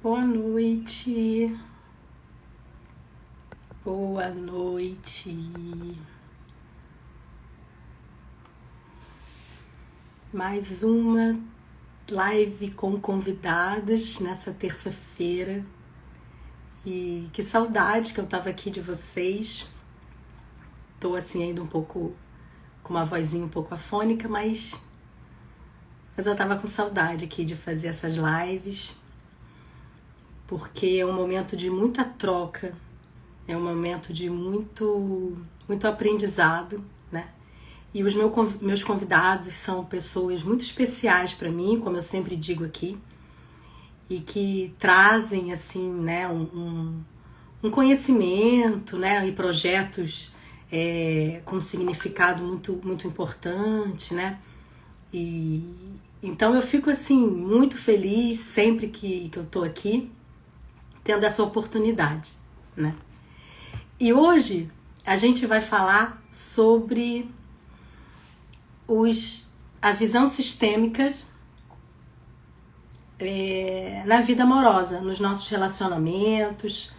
Boa noite, boa noite. Mais uma live com convidados nessa terça-feira. E que saudade que eu tava aqui de vocês. Tô assim ainda um pouco com uma vozinha um pouco afônica, mas eu tava com saudade aqui de fazer essas lives, porque é um momento de muita troca, é um momento de muito aprendizado, né? E os meus convidados são pessoas muito especiais para mim, como eu sempre digo aqui, e que trazem assim, né, um conhecimento, né, e projetos com significado muito importante, né? E então eu fico assim muito feliz sempre que eu tô aqui tendo essa oportunidade, né? E hoje a gente vai falar sobre a visão sistêmica na vida amorosa, nos nossos relacionamentos,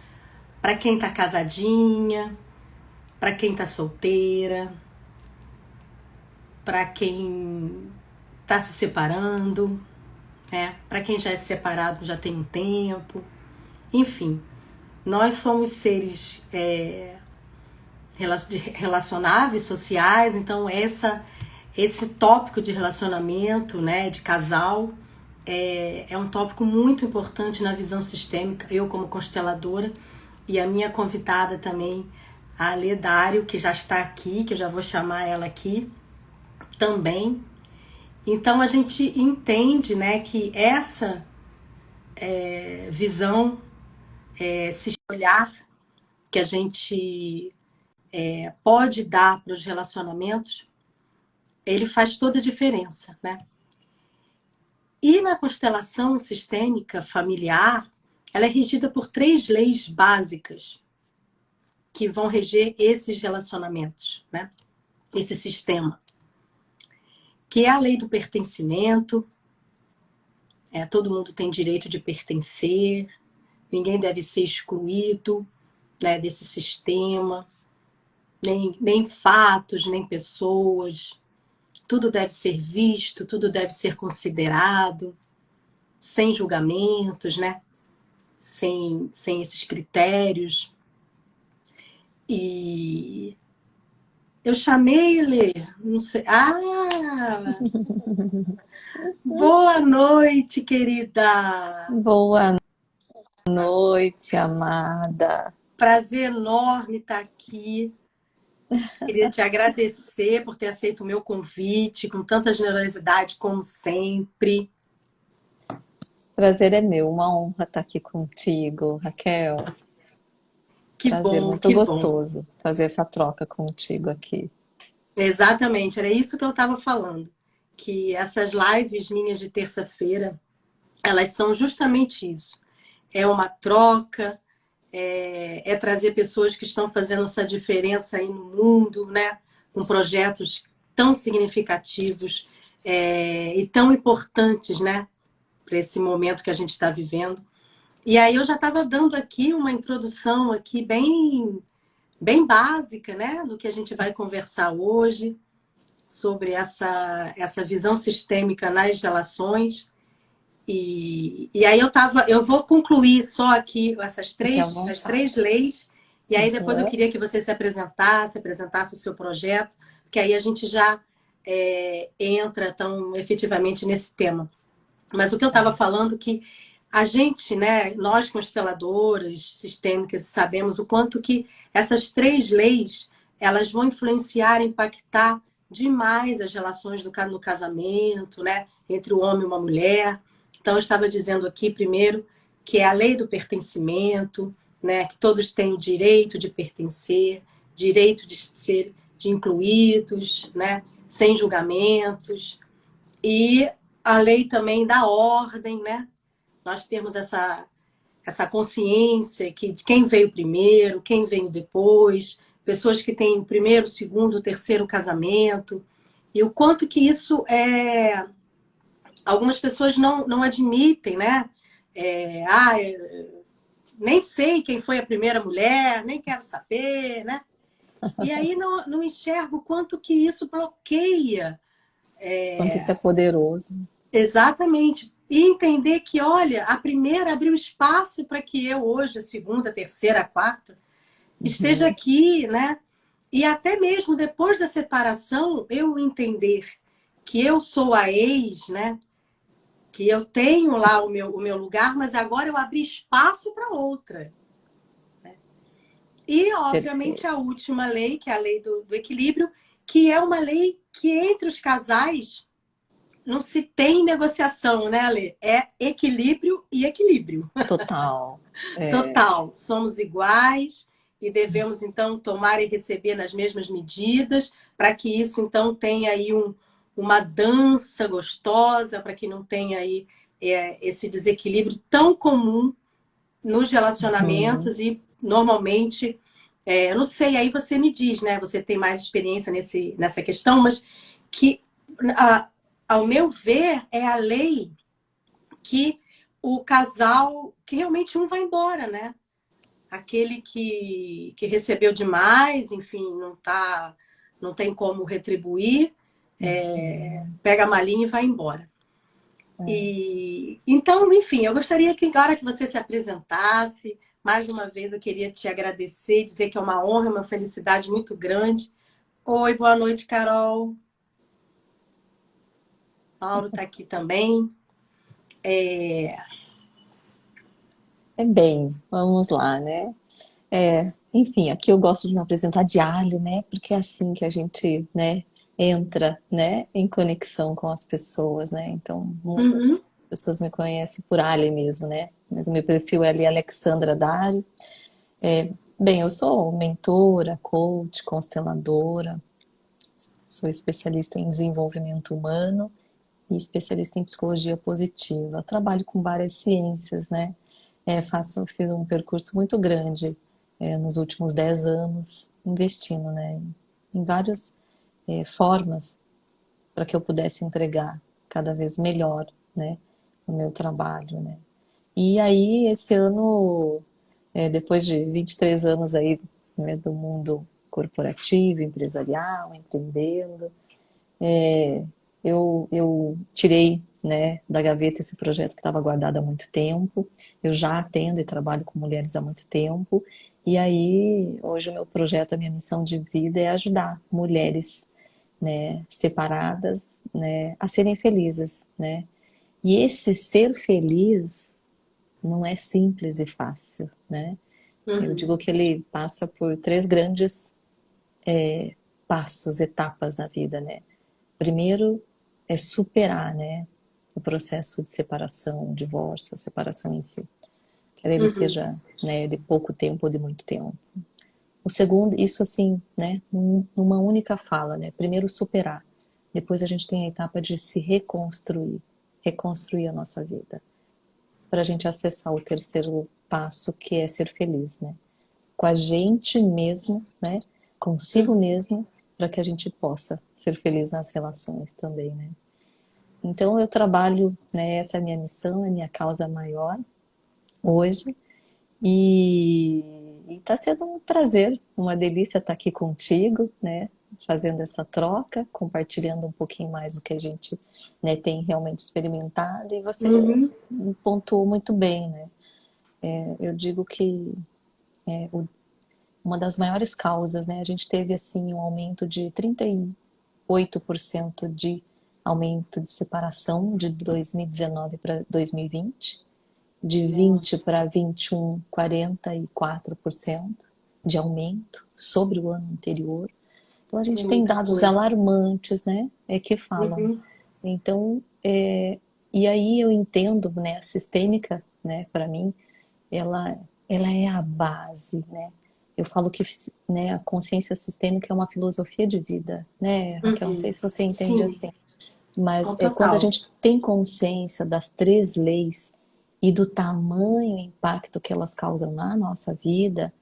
para quem tá casadinha, para quem tá solteira, para quem tá se separando, né? Para quem já é separado já tem um tempo. Enfim, nós somos seres relacionáveis, sociais, então esse tópico de relacionamento, né, de casal, é um tópico muito importante na visão sistêmica, eu como consteladora, e a minha convidada também, a Lê Dário, que já está aqui, que eu já vou chamar ela aqui também. Então a gente entende, né, que essa visão, esse olhar que a gente pode dar para os relacionamentos, ele faz toda a diferença, né? E na constelação sistêmica familiar, ela é regida por 3 leis básicas que vão reger esses relacionamentos, né? Esse sistema. Que é a lei do pertencimento, todo mundo tem direito de pertencer, ninguém deve ser excluído, né, desse sistema, nem fatos, nem pessoas. Tudo deve ser visto, tudo deve ser considerado, sem julgamentos, né? Sem esses critérios. E eu chamei ele, não sei. Boa noite, querida! Boa noite, amada. Prazer enorme estar aqui. Queria te agradecer por ter aceito o meu convite com tanta generosidade, como sempre. Prazer é meu, uma honra estar aqui contigo, Raquel. Que Prazer bom, muito que bom. gostoso fazer essa troca contigo aqui. Exatamente, era isso que eu estava falando. Que essas lives minhas de terça-feira, elas são justamente isso. É uma troca, é trazer pessoas que estão fazendo essa diferença aí no mundo, né? Com projetos tão significativos e tão importantes, né? Para esse momento que a gente está vivendo. E aí eu já estava dando aqui uma introdução aqui bem básica, né? Do que a gente vai conversar hoje, sobre essa visão sistêmica nas relações. E aí eu vou concluir só aqui Fique à as três vontade. leis, e aí depois eu Uhum. queria que você se apresentasse o seu projeto, que aí a gente já entra tão efetivamente nesse tema. Mas o que eu estava Tá. falando que a gente, né, nós consteladoras sistêmicas, sabemos o quanto que essas 3 leis elas vão influenciar, impactar demais as relações no casamento, né, entre o homem e uma mulher. Então, eu estava dizendo aqui primeiro que é a lei do pertencimento, né, que todos têm o direito de pertencer, direito de ser incluídos, né, sem julgamentos, e a lei também da ordem, né? Nós temos essa consciência que de quem veio primeiro, quem veio depois, pessoas que têm o primeiro, o segundo, o terceiro casamento, e o quanto que isso algumas pessoas não admitem, né? Nem sei quem foi a primeira mulher, nem quero saber, né? E aí não enxergo o quanto que isso bloqueia. Quanto isso é poderoso. Exatamente. E entender que, olha, a primeira abriu espaço para que eu hoje, a segunda, a terceira, a quarta, esteja Uhum. aqui, né? E até mesmo depois da separação, eu entender que eu sou a ex, né? Que eu tenho lá o meu lugar, mas agora eu abri espaço para outra. E, obviamente, Perfeito. a última lei, que é a lei do equilíbrio, que é uma lei que entre os casais não se tem negociação, né, Ale? É equilíbrio e equilíbrio. Total. É. Total. Somos iguais e devemos, então, tomar e receber nas mesmas medidas para que isso, então, tenha aí uma dança gostosa, para que não tenha aí esse desequilíbrio tão comum nos Uhum. relacionamentos e, normalmente, eu não sei, aí você me diz, né? Você tem mais experiência nessa questão, mas que, a, ao meu ver, é a lei que o casal, que realmente um vai embora, né? Aquele que recebeu demais, enfim, não tem como retribuir, Uhum. pega a malinha e vai embora. É. E então, enfim, eu gostaria que, na hora que você se apresentasse, mais uma vez eu queria te agradecer, dizer que é uma honra, uma felicidade muito grande. Oi, boa noite, Carol. Mauro está aqui também. É bem, vamos lá, né? Enfim, aqui eu gosto de me apresentar de alho, né? Porque é assim que a gente, né, entra, né, em conexão com as pessoas, né? Então, muitas Uhum, pessoas me conhecem por Ali mesmo, né? Mas o meu perfil é ali Alexandra Dário. Bem, eu sou mentora, coach, consteladora, sou especialista em desenvolvimento humano e especialista em psicologia positiva. Trabalho com várias ciências, né? Fiz um percurso muito grande nos últimos 10 anos, investindo, né, em várias formas para que eu pudesse entregar cada vez melhor, né, o meu trabalho, né. E aí, esse ano, depois de 23 anos aí, né, do mundo corporativo, empresarial, empreendendo, eu tirei, né, da gaveta esse projeto que estava guardado há muito tempo. Eu já atendo e trabalho com mulheres há muito tempo. E aí, hoje o meu projeto, a minha missão de vida é ajudar mulheres, né, separadas, né, a serem felizes, né? E esse ser feliz não é simples e fácil, né? Eu uhum, digo que ele passa por três grandes passos, etapas na vida, né? Primeiro é superar, né, o processo de separação, o divórcio, a separação em si, quer ele uhum, seja, né, de pouco tempo ou de muito tempo. O segundo, isso assim, né, numa única fala, né, primeiro superar, depois a gente tem a etapa de se reconstruir, reconstruir a nossa vida, para a gente acessar o terceiro passo, que é ser feliz, né, com a gente mesmo, né, consigo uhum. mesmo, para que a gente possa ser feliz nas relações também, né. Então eu trabalho, né, essa é a minha missão, é a minha causa maior hoje e está sendo um prazer, uma delícia estar aqui contigo, né, fazendo essa troca, compartilhando um pouquinho mais do que a gente, né, tem realmente experimentado e você Uhum. pontuou muito bem, né. Eu digo que uma das maiores causas, né, a gente teve assim um aumento de 38% de aumento de separação de 2019 para 2020, de 20 Nossa, para 21, 44% de aumento sobre o ano anterior. Então a é gente tem muita dados coisa. alarmantes, né, que falam. Uhum, Então, e aí eu entendo, né, a sistêmica, né, para mim, ela, ela é a base, né? Eu falo que, né, a consciência sistêmica é uma filosofia de vida, né, Raquel? Não sei uhum. se você entende Sim, assim, mas é quando a total. gente tem consciência das três leis e do tamanho impacto que elas causam na nossa vida,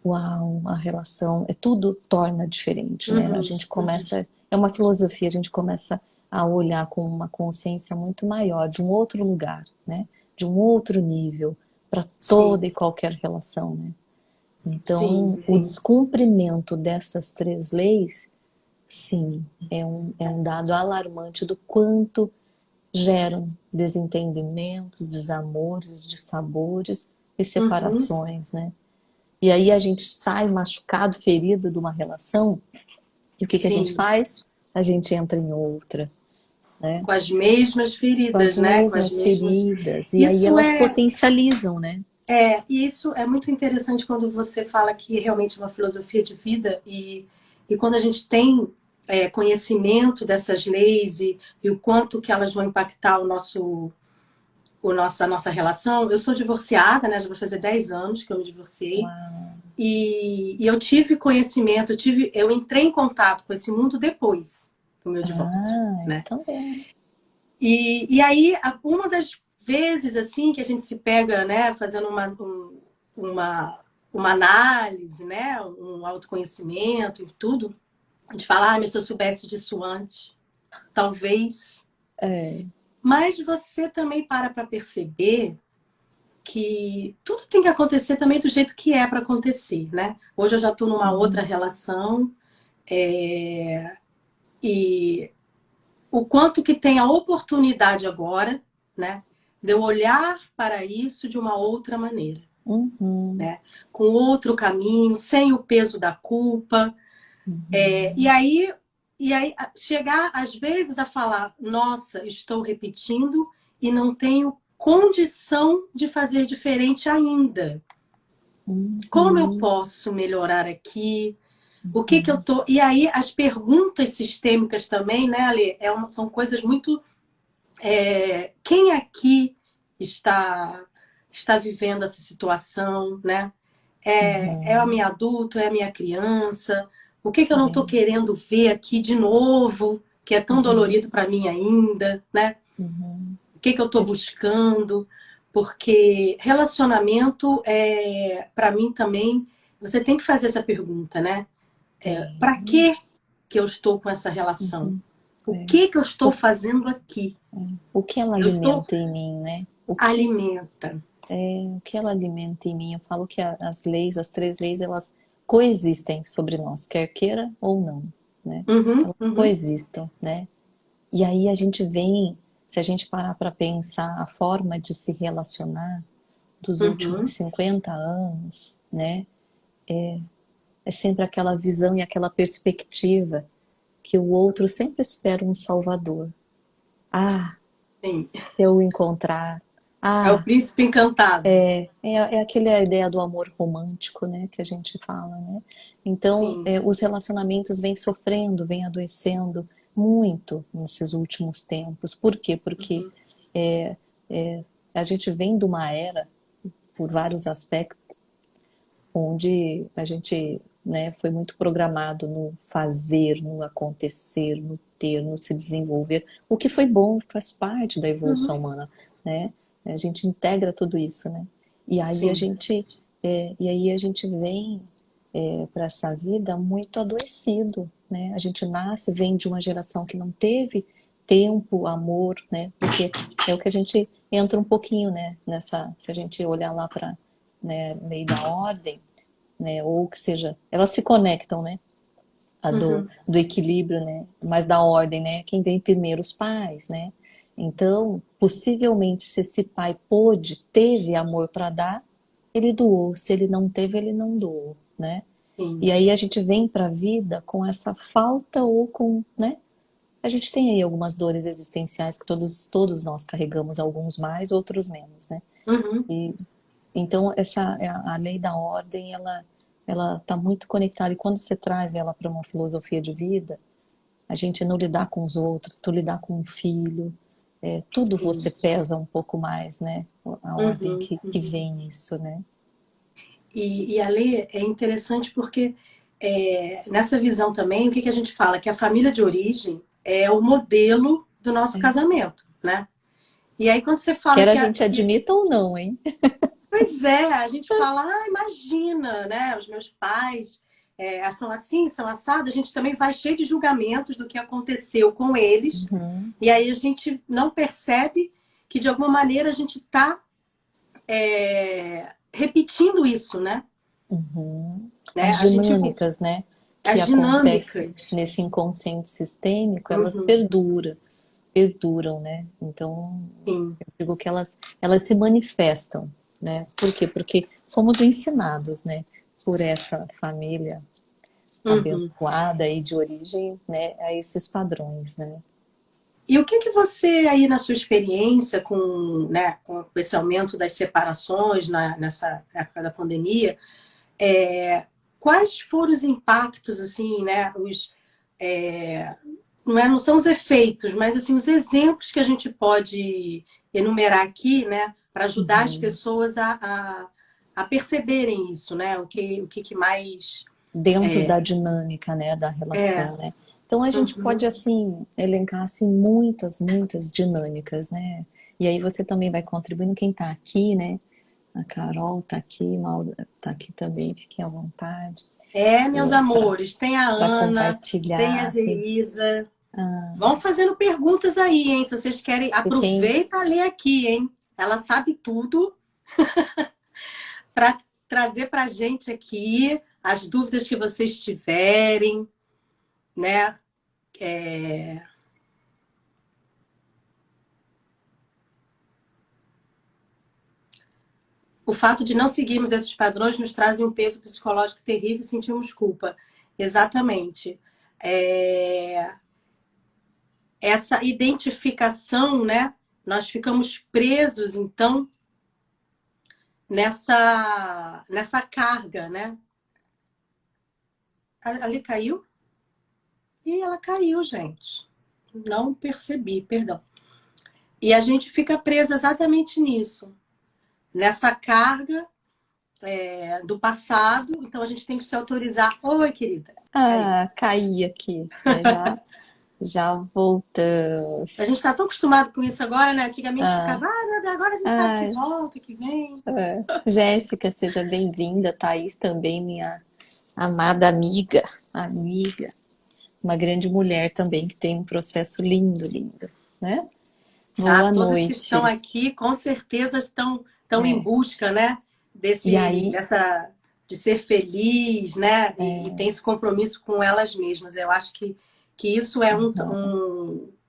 uau, a relação, tudo torna diferente, né? A Uhum, gente uhum, começa, é uma filosofia, a gente começa a olhar com uma consciência muito maior, de um outro lugar, né? de um outro nível para toda Sim, e qualquer relação, né? sim, Então, o sim. descumprimento dessas três leis, sim, é um dado alarmante do quanto geram desentendimentos, desamores, dissabores e Uhum, separações, né? E aí a gente sai machucado, ferido de uma relação, e o que que a gente sim. faz? A gente entra em outra, né? Com as mesmas Com as feridas, né? Com as mesmas mesmas. feridas, e aí Isso elas é, potencializam, né? isso é muito interessante quando você fala que realmente é uma filosofia de vida e quando a gente tem conhecimento dessas leis e o quanto que elas vão impactar a nossa relação. Eu sou divorciada, né? Já vai fazer 10 anos que eu me divorciei. Uau. E eu tive conhecimento, eu entrei em contato com esse mundo depois do meu divórcio, Ah, eu né? também. E aí, uma das vezes assim que a gente se pega, né, fazendo uma, uma análise, né, um autoconhecimento e tudo, de falar, mas se eu soubesse disso antes, talvez. É. Mas você também para perceber que tudo tem que acontecer também do jeito que é para acontecer, né? Hoje eu já estou numa outra Uhum. relação e o quanto que tem a oportunidade agora, né, de eu olhar para isso de uma outra maneira, Uhum. né, com outro caminho, sem o peso da culpa, é, e Uhum. aí e aí chegar às vezes a falar, nossa, estou repetindo e não tenho condição de fazer diferente ainda. Como eu Uhum. posso melhorar aqui? O que que eu Uhum. tô? E aí as perguntas sistêmicas também, né, Ale, são coisas muito quem aqui está vivendo essa situação, né? É a Uhum. minha adulto, é a minha criança? O que que eu não estou É. querendo ver aqui de novo, que é tão Uhum. dolorido para mim ainda, né? Uhum. O que que eu estou É. buscando? Porque relacionamento para mim também, você tem que fazer essa pergunta, né? Para Tem. que que eu estou com essa relação? Uhum. O É. que que eu estou O, fazendo aqui? o que ela Eu estou alimenta em mim, né? alimenta. O que ela alimenta em mim? Eu falo que as leis, as três leis, elas coexistem sobre nós, quer queira ou não, né? Uhum, Elas uhum, coexistem, né? E aí a gente vem, se a gente parar para pensar a forma de se relacionar dos últimos uhum. 50 anos, né? É sempre aquela visão e aquela perspectiva que o outro sempre espera um salvador. Ah, Sim. se eu o encontrar. É o Ah, príncipe encantado. é aquela ideia do amor romântico, né, que a gente fala, né? Então, Sim. os relacionamentos vêm sofrendo, vêm adoecendo muito nesses últimos tempos. Por quê? Porque Uhum, é, a gente vem de uma era, por vários aspectos, onde a gente, né, foi muito programado no fazer, no acontecer, no ter, no se desenvolver, o que foi bom, faz parte da evolução uhum. humana, né? A gente integra tudo isso, né? E aí a Sim. gente, vem para essa vida muito adoecido, né? A gente nasce, vem de uma geração que não teve tempo, amor, né? Porque é o que a gente entra um pouquinho, né? Nessa, se a gente olhar lá para, né, lei da ordem, né? Ou que seja, elas se conectam, né? A Uhum, do equilíbrio, né? Mas da ordem, né? Quem vem primeiro, os pais, né? Então, possivelmente, se esse pai pôde, teve amor para dar, ele doou. Se ele não teve, ele não doou, né? sim. E aí a gente vem para a vida com essa falta ou com, né? A gente tem aí algumas dores existenciais que todos nós carregamos, alguns mais, outros menos, né? Uhum. E então, essa a lei da ordem, ela está muito conectada. E quando você traz ela para uma filosofia de vida, a gente não lidar com os outros, tu lidar com um filho, tudo Sim. você pesa um pouco mais, né? A ordem Uhum, que uhum. vem isso, né? E a lei é interessante porque nessa visão também, o que que a gente fala? Que a família de origem é o modelo do nosso É. casamento, né? E aí quando você fala Quer a que, gente admita ou não, hein? pois é, a gente fala, imagina, né? Os meus pais são assim, são assados. A gente também vai cheio de julgamentos do que aconteceu com eles. Uhum, E aí a gente não percebe que, de alguma maneira, a gente está repetindo isso, né? Uhum. Né? As A gente, tipo, dinâmicas, né, que as acontecem dinâmicas. nesse inconsciente sistêmico, elas Uhum, perduram, né? Então, sim. eu digo que elas se manifestam, né? Por quê? Porque fomos ensinados, né, por essa família Uhum. abençoada e de origem, né, a esses padrões, né? E o que que você aí na sua experiência com, né, com esse aumento das separações nessa época da pandemia, quais foram os impactos assim, né, é, não são os efeitos, mas assim os exemplos que a gente pode enumerar aqui, né, para ajudar as Uhum. pessoas a perceberem isso, né, o que mais Dentro é, da dinâmica, né, da é relação, né? Então a gente uhum. pode assim elencar assim muitas dinâmicas, né? E aí você também vai contribuindo quem está aqui, né? A Carol está aqui, Mauro está aqui também, fique à vontade Meus amores, tem a para Ana, tem a compartilhar. Geisa. Ah, Vão fazendo perguntas aí, hein? Se vocês querem, e quem aproveita a ler aqui, hein? Ela sabe tudo para trazer para a gente aqui as dúvidas que vocês tiverem, né? É, O fato de não seguirmos esses padrões nos traz um peso psicológico terrível e sentimos culpa. Exatamente. É, Essa identificação, né? Nós ficamos presos, então, nessa carga, né? Ali caiu? E ela caiu, gente. Não percebi, perdão. E a gente fica presa exatamente nisso, nessa carga do passado. Então a gente tem que se autorizar. Oi, querida. Caiu. caí aqui, né? Já A voltamos. gente está tão acostumado com isso agora, né? Antigamente Ah, ficava, meu Deus, agora a gente sabe que ah, volta, que vem. Jéssica, seja bem-vinda. Thaís também, minha amada amiga, uma grande mulher também que tem um processo lindo, né? Ah, Boa todas que estão noite. aqui, com certeza estão em É. busca, né? E aí, De ser feliz, né? E tem esse compromisso com elas mesmas. Eu acho que isso é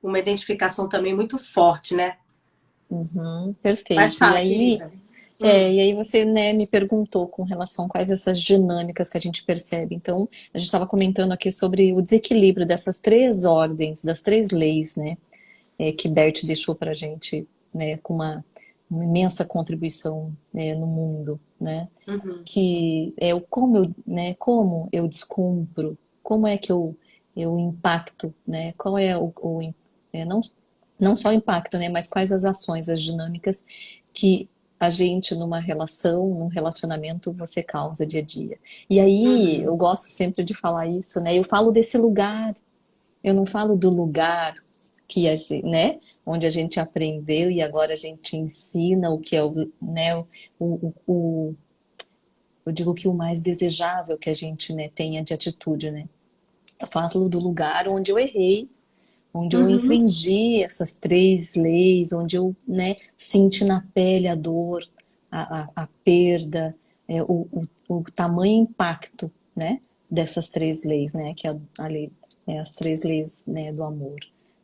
uma identificação também muito forte, né? Mas perfeito. fala, querida. E aí você, né, me perguntou com relação a quais essas dinâmicas que a gente percebe. Então, a gente estava comentando aqui sobre o desequilíbrio dessas três ordens, das três leis, né, que Bert deixou para a gente, né, com uma imensa contribuição, né, no mundo, né, Uhum, que é como eu descumpro, como é que eu impacto, né, qual é não só o impacto, né, mas quais as ações, as dinâmicas que a gente numa relação, num relacionamento, você causa dia a dia. E aí, uhum, eu gosto sempre de falar isso, né? Eu falo desse lugar, eu não falo do lugar que a gente, né? Onde a gente aprendeu e agora a gente ensina o que é né? O, eu digo que o mais desejável que a gente, né, tenha de atitude, né? Eu falo do lugar onde eu errei, onde eu uhum, infringi essas três leis, onde eu, né, senti na pele a dor, a perda, o tamanho impacto, né, dessas três leis, né, que é a lei, as três leis, né, do amor,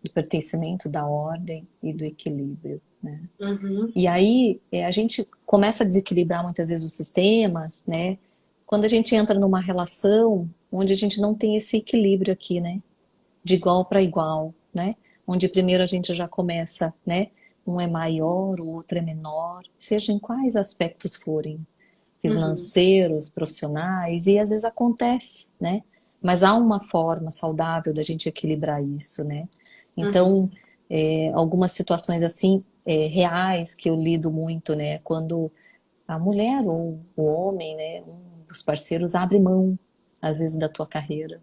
do pertencimento, da ordem e do equilíbrio, né. uhum, E aí a gente começa a desequilibrar muitas vezes o sistema, né, quando a gente entra numa relação onde a gente não tem esse equilíbrio aqui, né, de igual para igual, né? Onde primeiro a gente já começa, né? Um é maior, o outro é menor, seja em quais aspectos forem, uhum, financeiros, profissionais, e às vezes acontece, né? Mas há uma forma saudável da gente equilibrar isso, né? uhum, Então, algumas situações assim, reais que eu lido muito, né? Quando a mulher ou o homem, né? Um dos parceiros abre mão, às vezes, da tua carreira.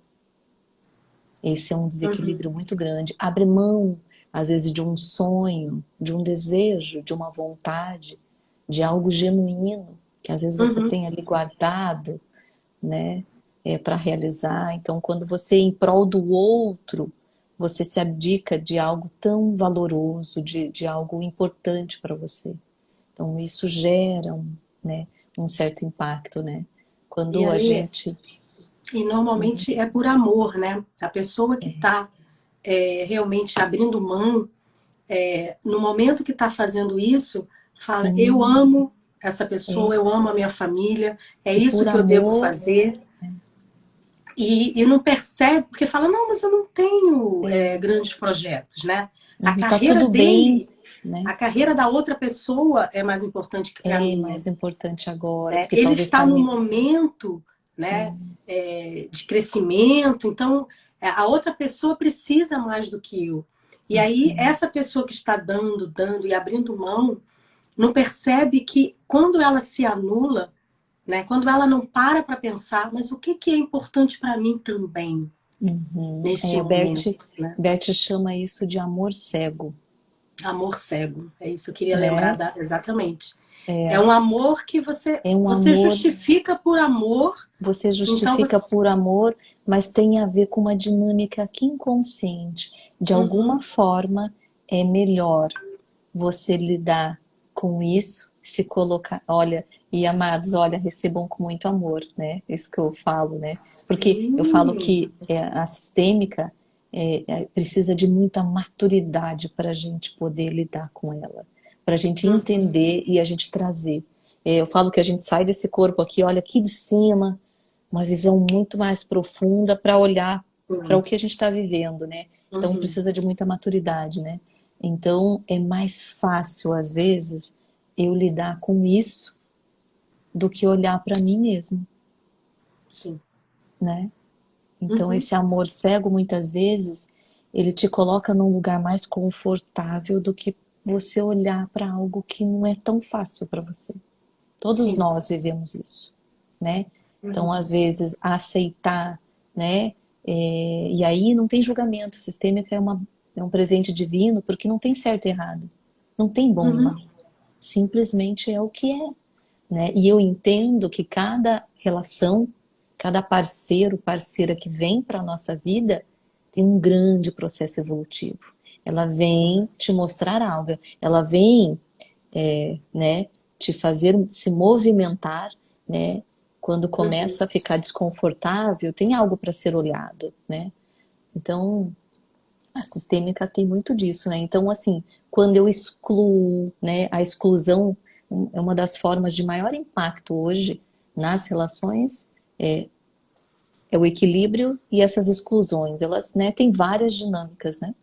Esse é um uhum, desequilíbrio muito grande. Abre mão, às vezes, de um sonho, de um desejo, de uma vontade, de algo genuíno, que às vezes você uhum, tem ali guardado, né, para realizar. Então, quando você, em prol do outro, você se abdica de algo tão valoroso, de algo importante para você. Então isso gera né, um certo impacto, né? E Quando a ali, gente... e normalmente é por amor, né? A pessoa que está realmente abrindo mão, no momento que está fazendo isso, fala: eu Sim, amo essa pessoa, é. eu amo a minha família, é E isso por que eu devo amor, fazer. E não percebe, porque fala: não, mas eu não tenho grandes projetos, né? A tá carreira tudo bem, dele, né? a carreira da outra pessoa é mais importante que a É minha. mais importante agora, Né? porque Ele talvez está está num me... momento, né, de crescimento, então a outra pessoa precisa mais do que eu. E aí, essa pessoa que está dando e abrindo mão, não percebe que quando ela se anula, né, quando ela não para pensar, mas o que é importante para mim também, Uhum. neste Bert, momento, né? Bert chama isso de amor cego, Amor cego, é isso que eu queria lembrar né? exatamente. É um amor que É um você amor, justifica por amor, você então justifica você. por amor, mas tem a ver com uma dinâmica aqui inconsciente. De alguma Uhum. forma, é melhor você lidar com isso, se colocar, olha, e amados, olha, recebam com muito amor, né? Isso que eu falo, né? Porque eu falo Sim. que a sistêmica precisa de muita maturidade para a gente poder lidar com ela, para a gente Uhum. entender e a gente trazer. Eu falo que a gente sai desse corpo aqui, olha aqui de cima, uma visão muito mais profunda para olhar para o que a gente está vivendo, né? Então Uhum. precisa de muita maturidade, né? Então é mais fácil, às vezes, eu lidar com isso do que olhar para mim mesmo, Sim. né? Então Uhum. esse amor cego, muitas vezes, ele te coloca num lugar mais confortável do que você olhar para algo que não é tão fácil para você. Todos Sim. nós vivemos isso, né? Então, Uhum. às vezes, aceitar, né? E aí não tem julgamento. Sistêmica é um presente divino porque não tem certo e errado. Não tem bom e Uhum. mal. Simplesmente é o que é, né? E eu entendo que cada relação, cada parceiro, parceira que vem para a nossa vida tem um grande processo evolutivo. Ela vem te mostrar algo, ela vem né, te fazer se movimentar, né? Quando Uhum. começa a ficar desconfortável, tem algo para ser olhado, né? Então, a sistêmica tem muito disso, né? Então, assim, quando eu excluo, né, a exclusão é uma das formas de maior impacto hoje nas relações, é o equilíbrio e essas exclusões. Elas, né, têm várias dinâmicas, né?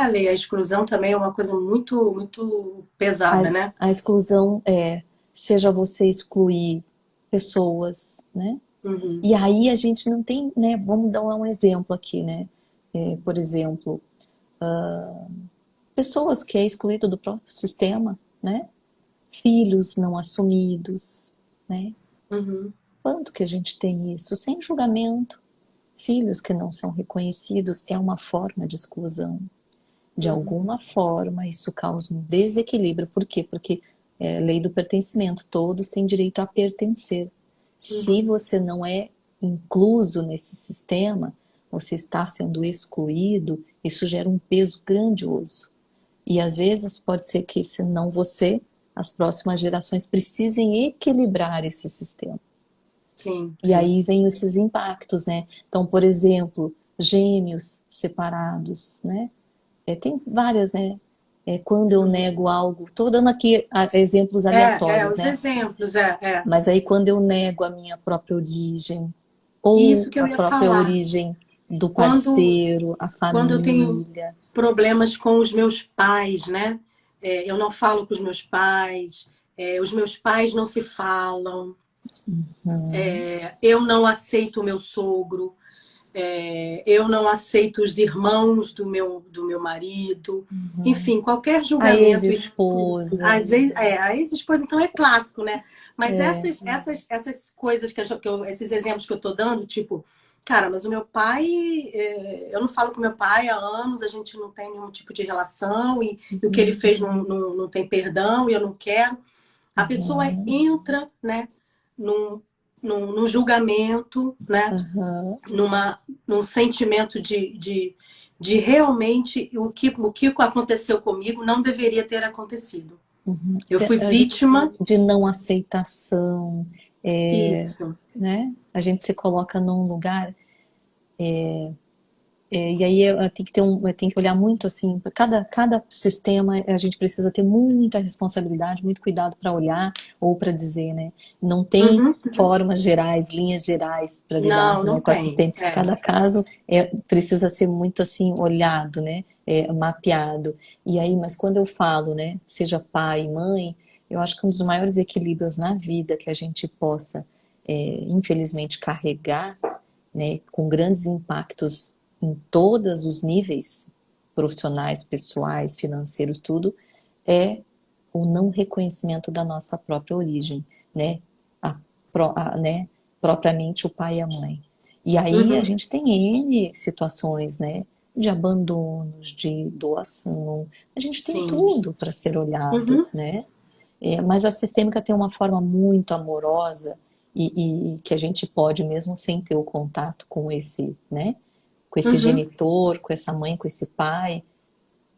Lei, a exclusão também é uma coisa muito, muito A, pesada, né? a exclusão seja você excluir pessoas, né? Uhum. E aí a gente não tem, né? Vamos dar um exemplo aqui, né? Por exemplo, pessoas que é excluído do próprio sistema, né? Filhos não assumidos, né? Uhum. Quanto que a gente tem isso sem julgamento? Filhos que não são reconhecidos é uma forma de exclusão. De Uhum. alguma forma, isso causa um desequilíbrio. Por quê? Porque é lei do pertencimento, todos têm direito a pertencer. Se Uhum. você não é incluso nesse sistema, você está sendo excluído, isso gera um peso grandioso. E às vezes pode ser que, se não você, as próximas gerações precisem equilibrar esse sistema. Sim, E sim. aí vem esses impactos, né? Então, por exemplo, gêmeos separados, né? Tem várias, né? Quando eu Uhum. nego algo, estou dando aqui exemplos aleatórios, Os né? exemplos, Mas aí quando eu nego a minha própria origem, ou Isso que eu a ia própria falar. origem do Quando, parceiro, a quando eu tenho família. problemas com os meus pais, né? Eu não falo com os meus pais não se falam, Hum, eu não aceito o meu sogro, eu não aceito os irmãos do meu marido, enfim, qualquer a julgamento expulso. ex-esposa. A ex-esposa, então, é clássico, né? Mas essas coisas esses exemplos que eu tô dando, tipo, cara, mas o meu pai, eu não falo com meu pai há anos, a gente não tem nenhum tipo de relação, e o que ele fez não tem perdão, e eu não quero. A pessoa Uhum, entra, né, num, num julgamento, né? uhum, numa, num sentimento de realmente o que aconteceu comigo não deveria ter acontecido. Eu fui A gente, vítima. de não aceitação, Isso. né? A gente se coloca num lugar. E aí tem que ter tem que olhar muito assim, cada sistema a gente precisa ter muita responsabilidade, muito cuidado para olhar ou para dizer, né? Não tem Uhum. formas gerais, linhas gerais para lidar, Não, né, não com o tem. sistema. É. Cada caso precisa ser muito assim olhado, né? Mapeado. E aí, mas quando eu falo, né, seja pai, mãe, eu acho que um dos maiores equilíbrios na vida que a gente possa, infelizmente, carregar, né, com grandes impactos em todos os níveis, profissionais, pessoais, financeiros, tudo, é o não reconhecimento da nossa própria origem, né? Né? Propriamente o pai e a mãe. E aí a Uhum. gente tem N situações, né? De abandonos, de doação, a gente tem Sim. tudo para ser olhado, Uhum. né? Mas a sistêmica tem uma forma muito amorosa e que a gente pode, mesmo sem ter o contato com esse, né? Com esse Uhum. genitor, com essa mãe, com esse pai,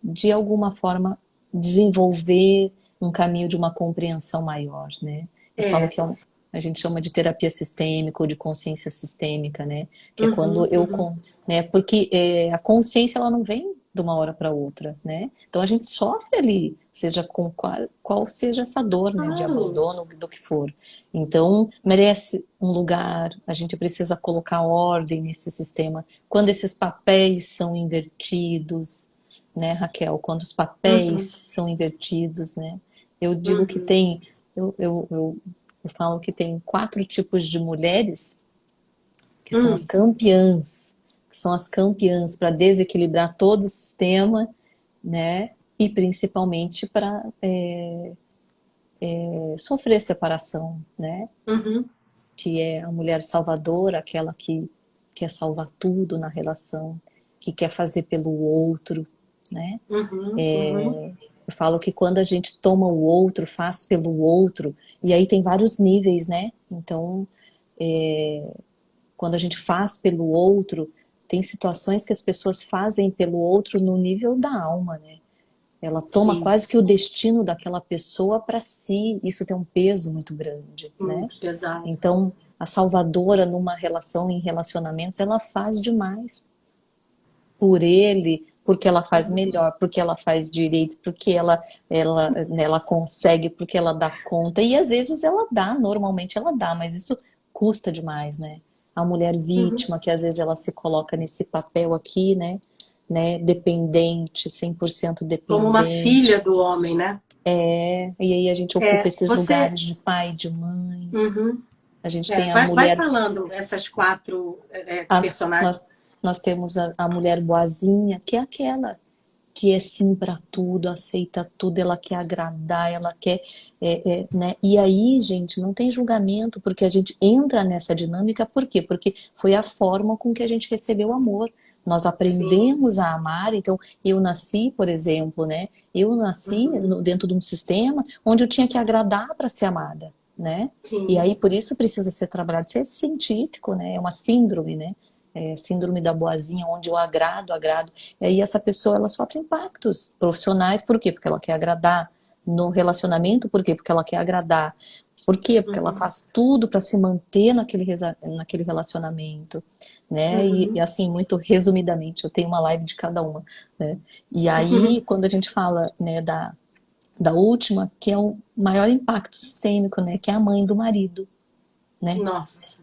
de alguma forma desenvolver um caminho de uma compreensão maior, né? Eu falo É. que a gente chama de terapia sistêmica ou de consciência sistêmica, né? Que é quando Uhum. Uhum. né? Porque a consciência ela não vem de uma hora para outra, né? Então a gente sofre ali, seja com qual seja essa dor, né? De Claro. abandono, do que for. Então merece um lugar, a gente precisa colocar ordem nesse sistema. Quando esses papéis são invertidos, né, Raquel? Quando os papéis Uhum. são invertidos, né? Eu digo que Uhum. tem, eu falo que tem 4 tipos de mulheres que são as Hum. campeãs, que são as campeãs para desequilibrar todo o sistema, né? E principalmente para sofrer separação, né? Uhum. Que é a mulher salvadora, aquela que quer salvar tudo na relação, que quer fazer pelo outro, né? Uhum. Uhum. Eu falo que quando a gente toma o outro, faz pelo outro, e aí tem vários níveis, né? Então, quando a gente faz pelo outro, tem situações que as pessoas fazem pelo outro no nível da alma, né? Ela toma Sim. quase que o destino daquela pessoa para si. Isso tem um peso muito grande, né? Muito pesado. Então, a salvadora numa relação, em relacionamentos, ela faz demais por ele, porque ela faz melhor, porque ela faz direito, porque né, ela consegue, porque ela dá conta. E às vezes ela dá, normalmente ela dá, mas isso custa demais, né? A mulher Uhum. vítima, que às vezes ela se coloca nesse papel aqui, né, dependente, 100% Como uma filha dependente. do homem, né? E aí a gente ocupa É, esses você. lugares de pai, de mãe. Uhum. A gente É, tem a vai mulher falando essas quatro personagens. nós, nós temos a mulher boazinha, que é aquela que é sim para tudo, aceita tudo, ela quer agradar, ela quer, né? E aí, gente, não tem julgamento, porque a gente entra nessa dinâmica, por quê? Porque foi a forma com que a gente recebeu o amor. Nós Sim. aprendemos a amar, então eu nasci, por exemplo, né? Eu nasci Uhum. dentro de um sistema onde eu tinha que agradar para ser amada, né? E Sim. aí por isso precisa ser trabalhado. Isso é científico, né? É uma síndrome, né? Síndrome da boazinha, onde eu agrado, agrado. E aí essa pessoa ela sofre impactos profissionais, por quê? Porque ela quer agradar. No relacionamento, por quê? Porque ela quer agradar. Por quê? Porque ela Uhum. faz tudo para se manter naquele relacionamento, né? E Uhum. assim, muito resumidamente, eu tenho uma live de cada uma, né? E aí, quando a gente fala, né, da última, que é o maior impacto sistêmico, né? Que é a mãe do marido, né? Nossa.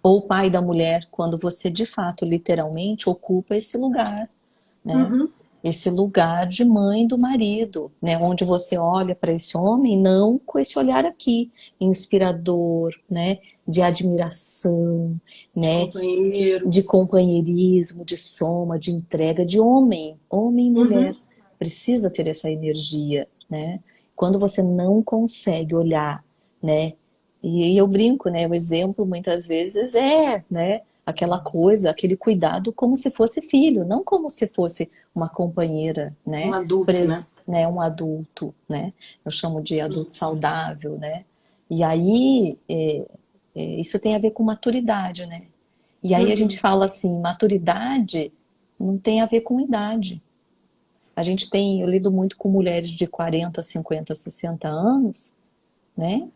Ou o pai da mulher, quando você de fato, literalmente, ocupa esse lugar, né? Uhum. Esse lugar de mãe do marido, né? Onde você olha para esse homem não com esse olhar aqui, inspirador, né? De admiração, De né? companheiro. De companheirismo, de soma, de entrega, de homem, homem e mulher. Uhum. Precisa ter essa energia, né? Quando você não consegue olhar, né? E eu brinco, né? O exemplo muitas vezes né? Aquela coisa, aquele cuidado como se fosse filho, não como se fosse uma companheira, Um né? adulto, né? Né? Um adulto, né? Eu chamo de adulto saudável, né? E aí, isso tem a ver com maturidade, né? E aí a gente Uhum. fala assim, maturidade não tem a ver com idade. A gente tem, eu lido muito com mulheres de 40, 50, 60 anos, né?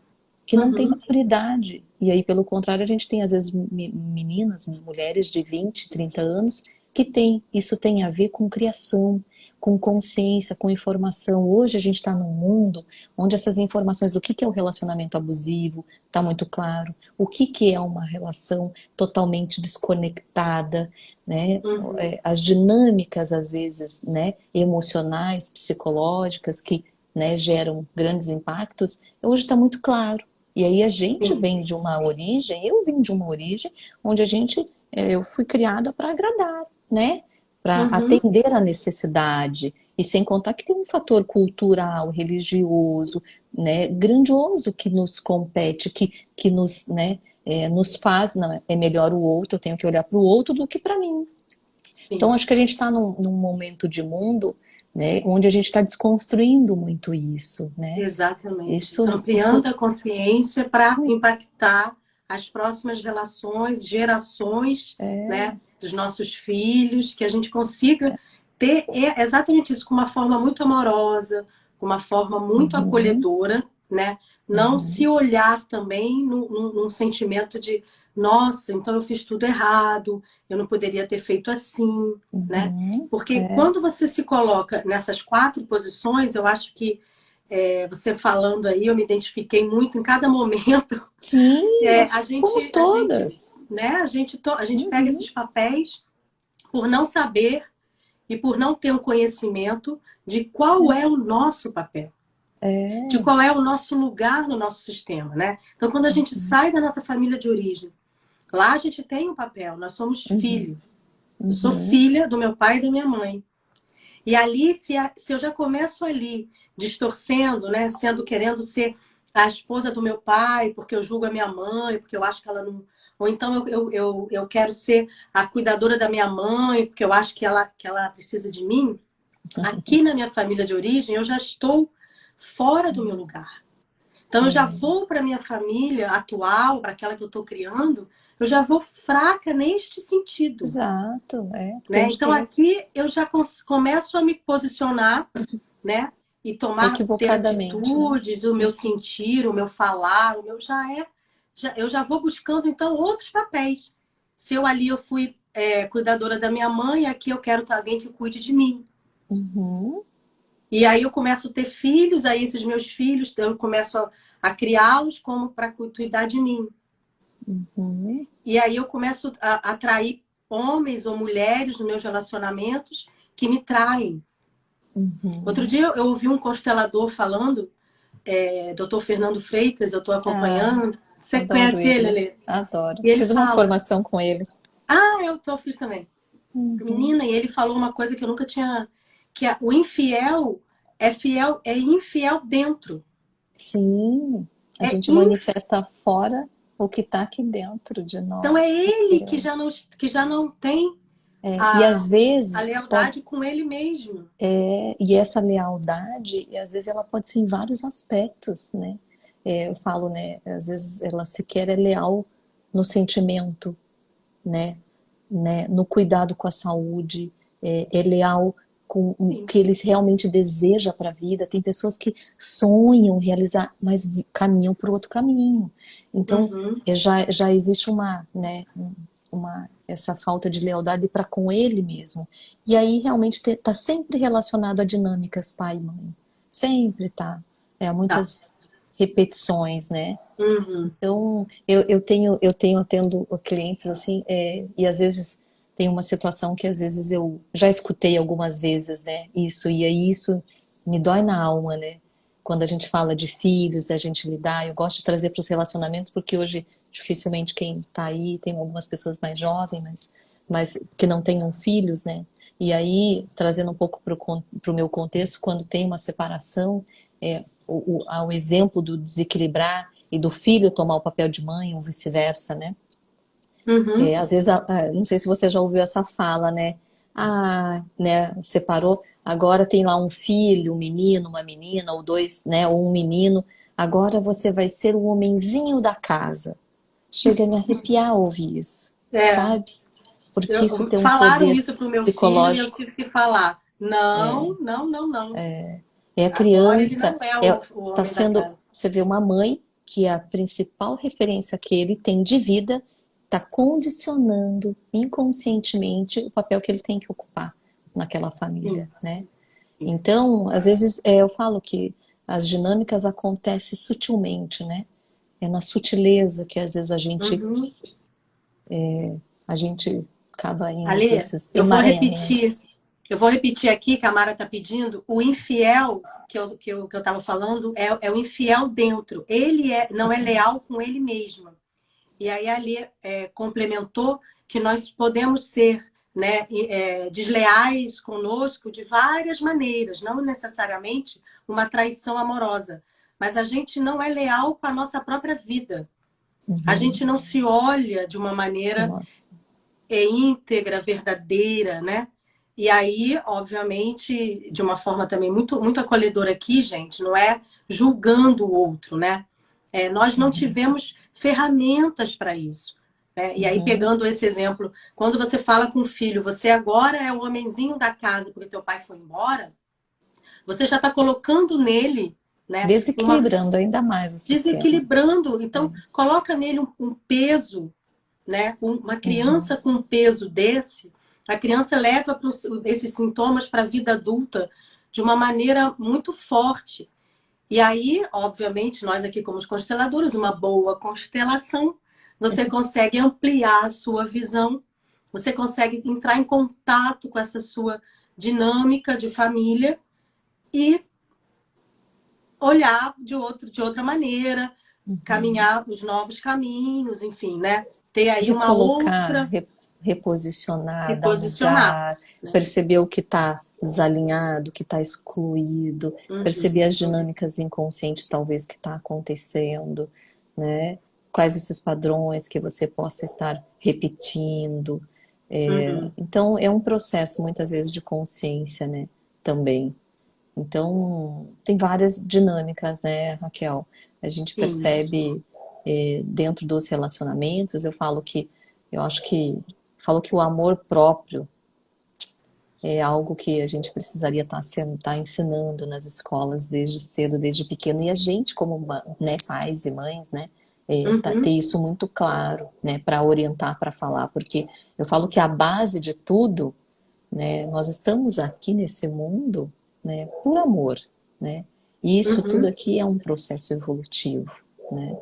Que não tem Uhum, maturidade. E aí, pelo contrário, a gente tem, às vezes, meninas, mulheres de 20, 30 anos que tem. Isso tem a ver com criação, com consciência, com informação. Hoje a gente está num mundo onde essas informações do que é o relacionamento abusivo está muito claro, o que é uma relação totalmente desconectada, né? uhum, As dinâmicas, às vezes, né, emocionais, psicológicas, que, né, geram grandes impactos, hoje está muito claro. E aí a gente sim, vem de uma origem, eu vim de uma origem onde a gente, eu fui criada para agradar, né? Para uhum, atender a necessidade. E sem contar que tem um fator cultural, religioso, né, grandioso que nos compete, que nos, né, nos faz, não, é melhor o outro, eu tenho que olhar para o outro do que para mim. Então, sim. acho que a gente está num momento de mundo, né, onde a gente está desconstruindo muito isso, né? Exatamente. Isso Ampliando a consciência para impactar as próximas relações, gerações, né, dos nossos filhos, que a gente consiga ter exatamente isso, com uma forma muito amorosa, com uma forma muito uhum, acolhedora, né? Não se uhum, olhar também num sentimento de, nossa, então eu fiz tudo errado, eu não poderia ter feito assim, né? uhum, Porque é. quando você se coloca nessas quatro posições, eu acho que você falando aí, eu me identifiquei muito em cada momento. Sim, A nós fomos gente, a gente, todas. né? A gente pega Uhum, esses papéis por não saber e por não ter um conhecimento de qual é o nosso papel, de é. qual é o nosso lugar no nosso sistema, né? Então, quando a gente sai da nossa família de origem, lá a gente tem um papel, nós somos Uhum, filho. Eu sou uhum, filha do meu pai e da minha mãe. E ali, se eu já começo ali distorcendo, né, sendo querendo ser a esposa do meu pai, porque eu julgo a minha mãe, porque eu acho que ela não. Ou então eu quero ser a cuidadora da minha mãe, porque eu acho que ela precisa de mim. Aqui na minha família de origem, eu já estou fora do meu lugar. Então, eu já é. vou para minha família atual, para aquela que eu estou criando, eu já vou fraca neste sentido. Exato, porque a Né? gente Então tem aqui eu já começo a me posicionar, né? E ter equivocadamente, né? atitudes, o meu sentir, o meu falar, o meu eu já vou buscando então outros papéis. Se eu ali eu fui cuidadora da minha mãe, aqui eu quero ter alguém que cuide de mim. Uhum, E aí eu começo a ter filhos, aí esses meus filhos eu começo a criá-los como para cuidar de mim. uhum, E aí eu começo a atrair homens ou mulheres nos meus relacionamentos que me traem. Outro uhum. dia eu ouvi um constelador falando, Dr. Fernando Freitas, eu estou Ah, acompanhando. Você adoro conhece ele, ele, Lê? adoro. E ele Fiz uma fala, formação com ele. eu fiz também. Uhum. Menina, e ele falou uma coisa que eu nunca tinha, que o infiel é infiel dentro. Sim, a É gente inf... manifesta fora o que está aqui dentro de Então é nós. ele É, que já não tem e a, às a vezes pode, lealdade com ele mesmo. e essa lealdade, e às vezes ela pode ser em vários aspectos, né? Eu falo, né? Às vezes ela sequer é leal no sentimento, né? No cuidado com a saúde, é leal com o Sim. que ele realmente deseja para a vida. Tem pessoas que sonham realizar, mas caminham por outro caminho. Então, Uhum. já existe essa falta de lealdade para com ele mesmo. E aí realmente está sempre relacionado a dinâmicas pai e mãe. Sempre tá. Tá. Muitas repetições, né? Uhum. Então, eu tenho tendo clientes assim, e às vezes tem uma situação que às vezes eu já escutei algumas vezes, né? Isso, e aí isso me dói na alma, né? Quando a gente fala de filhos, a gente lidar, eu gosto de trazer para os relacionamentos, porque hoje dificilmente quem está aí, tem algumas pessoas mais jovens, mas que não tenham filhos, né? E aí, trazendo um pouco para o meu contexto, quando tem uma separação, ao exemplo do desequilibrar e do filho tomar o papel de mãe ou vice-versa, né? Uhum. Às vezes, não sei se você já ouviu essa fala, né? Ah, né, separou, agora tem lá um filho, um menino, uma menina, ou dois, né, ou um menino, agora você vai ser o homenzinho da casa. Chega a me arrepiar ouvir isso, É, sabe? Porque isso tem um falaram poder isso pro meu filho e eu psicológico. tive que falar. Não, não, não, não. É a Agora ele criança, não é o tá homem da sendo, casa. você vê uma mãe que é a principal referência que ele tem de vida está condicionando inconscientemente o papel que ele tem que ocupar naquela família, Sim, né? sim. Então, às vezes, eu falo que as dinâmicas acontecem sutilmente, né? É na sutileza que às vezes Uhum. a gente acaba indo para Alê, esses eu emaranhamentos. vou repetir aqui que a Mara está pedindo, o infiel que eu estava falando é o infiel dentro. Ele não é leal com ele mesmo. E aí ali complementou que nós podemos ser, né, desleais conosco de várias maneiras, não necessariamente uma traição amorosa, mas a gente não é leal com a nossa própria vida. A Uhum. gente não se olha de uma maneira íntegra, verdadeira, né? E aí, obviamente, de uma forma também muito, muito acolhedora aqui, gente, não é julgando o outro, né? Nós não Uhum. tivemos ferramentas para isso. Né? E aí, Uhum. pegando esse exemplo, quando você fala com o filho, você agora é o homenzinho da casa porque teu pai foi embora, você já está colocando nele, né, uma Desequilibrando ainda mais o sistema. desequilibrando. Então, É. coloca nele um peso, né? Uma Uhum. criança com um peso desse, a criança leva esses sintomas para a vida adulta de uma maneira muito forte. E aí, obviamente, nós aqui como consteladores, uma boa constelação, você consegue ampliar a sua visão, você consegue entrar em contato com essa sua dinâmica de família e olhar de outra maneira, Uhum. caminhar os novos caminhos, enfim, né? Ter aí uma Recolocar, outra se reposicionar, dar posicionar, lugar, né? perceber o que está desalinhado, o que está excluído, perceber Uhum, as dinâmicas inconscientes talvez que está acontecendo, né? Quais esses padrões que você possa estar repetindo. uhum, Então é um processo muitas vezes de consciência, né? Também. Então, tem várias dinâmicas, né, Raquel? A gente sim. percebe dentro dos relacionamentos, eu acho que, falo que o amor próprio é algo que a gente precisaria tá ensinando nas escolas desde cedo, desde pequeno, e a gente como, né, pais e mães, né, ter Uhum, isso muito claro, né, para orientar, para falar, porque eu falo que a base de tudo, né? Nós estamos aqui nesse mundo, né, por amor, né? E isso tudo uhum, aqui é um processo evolutivo, né?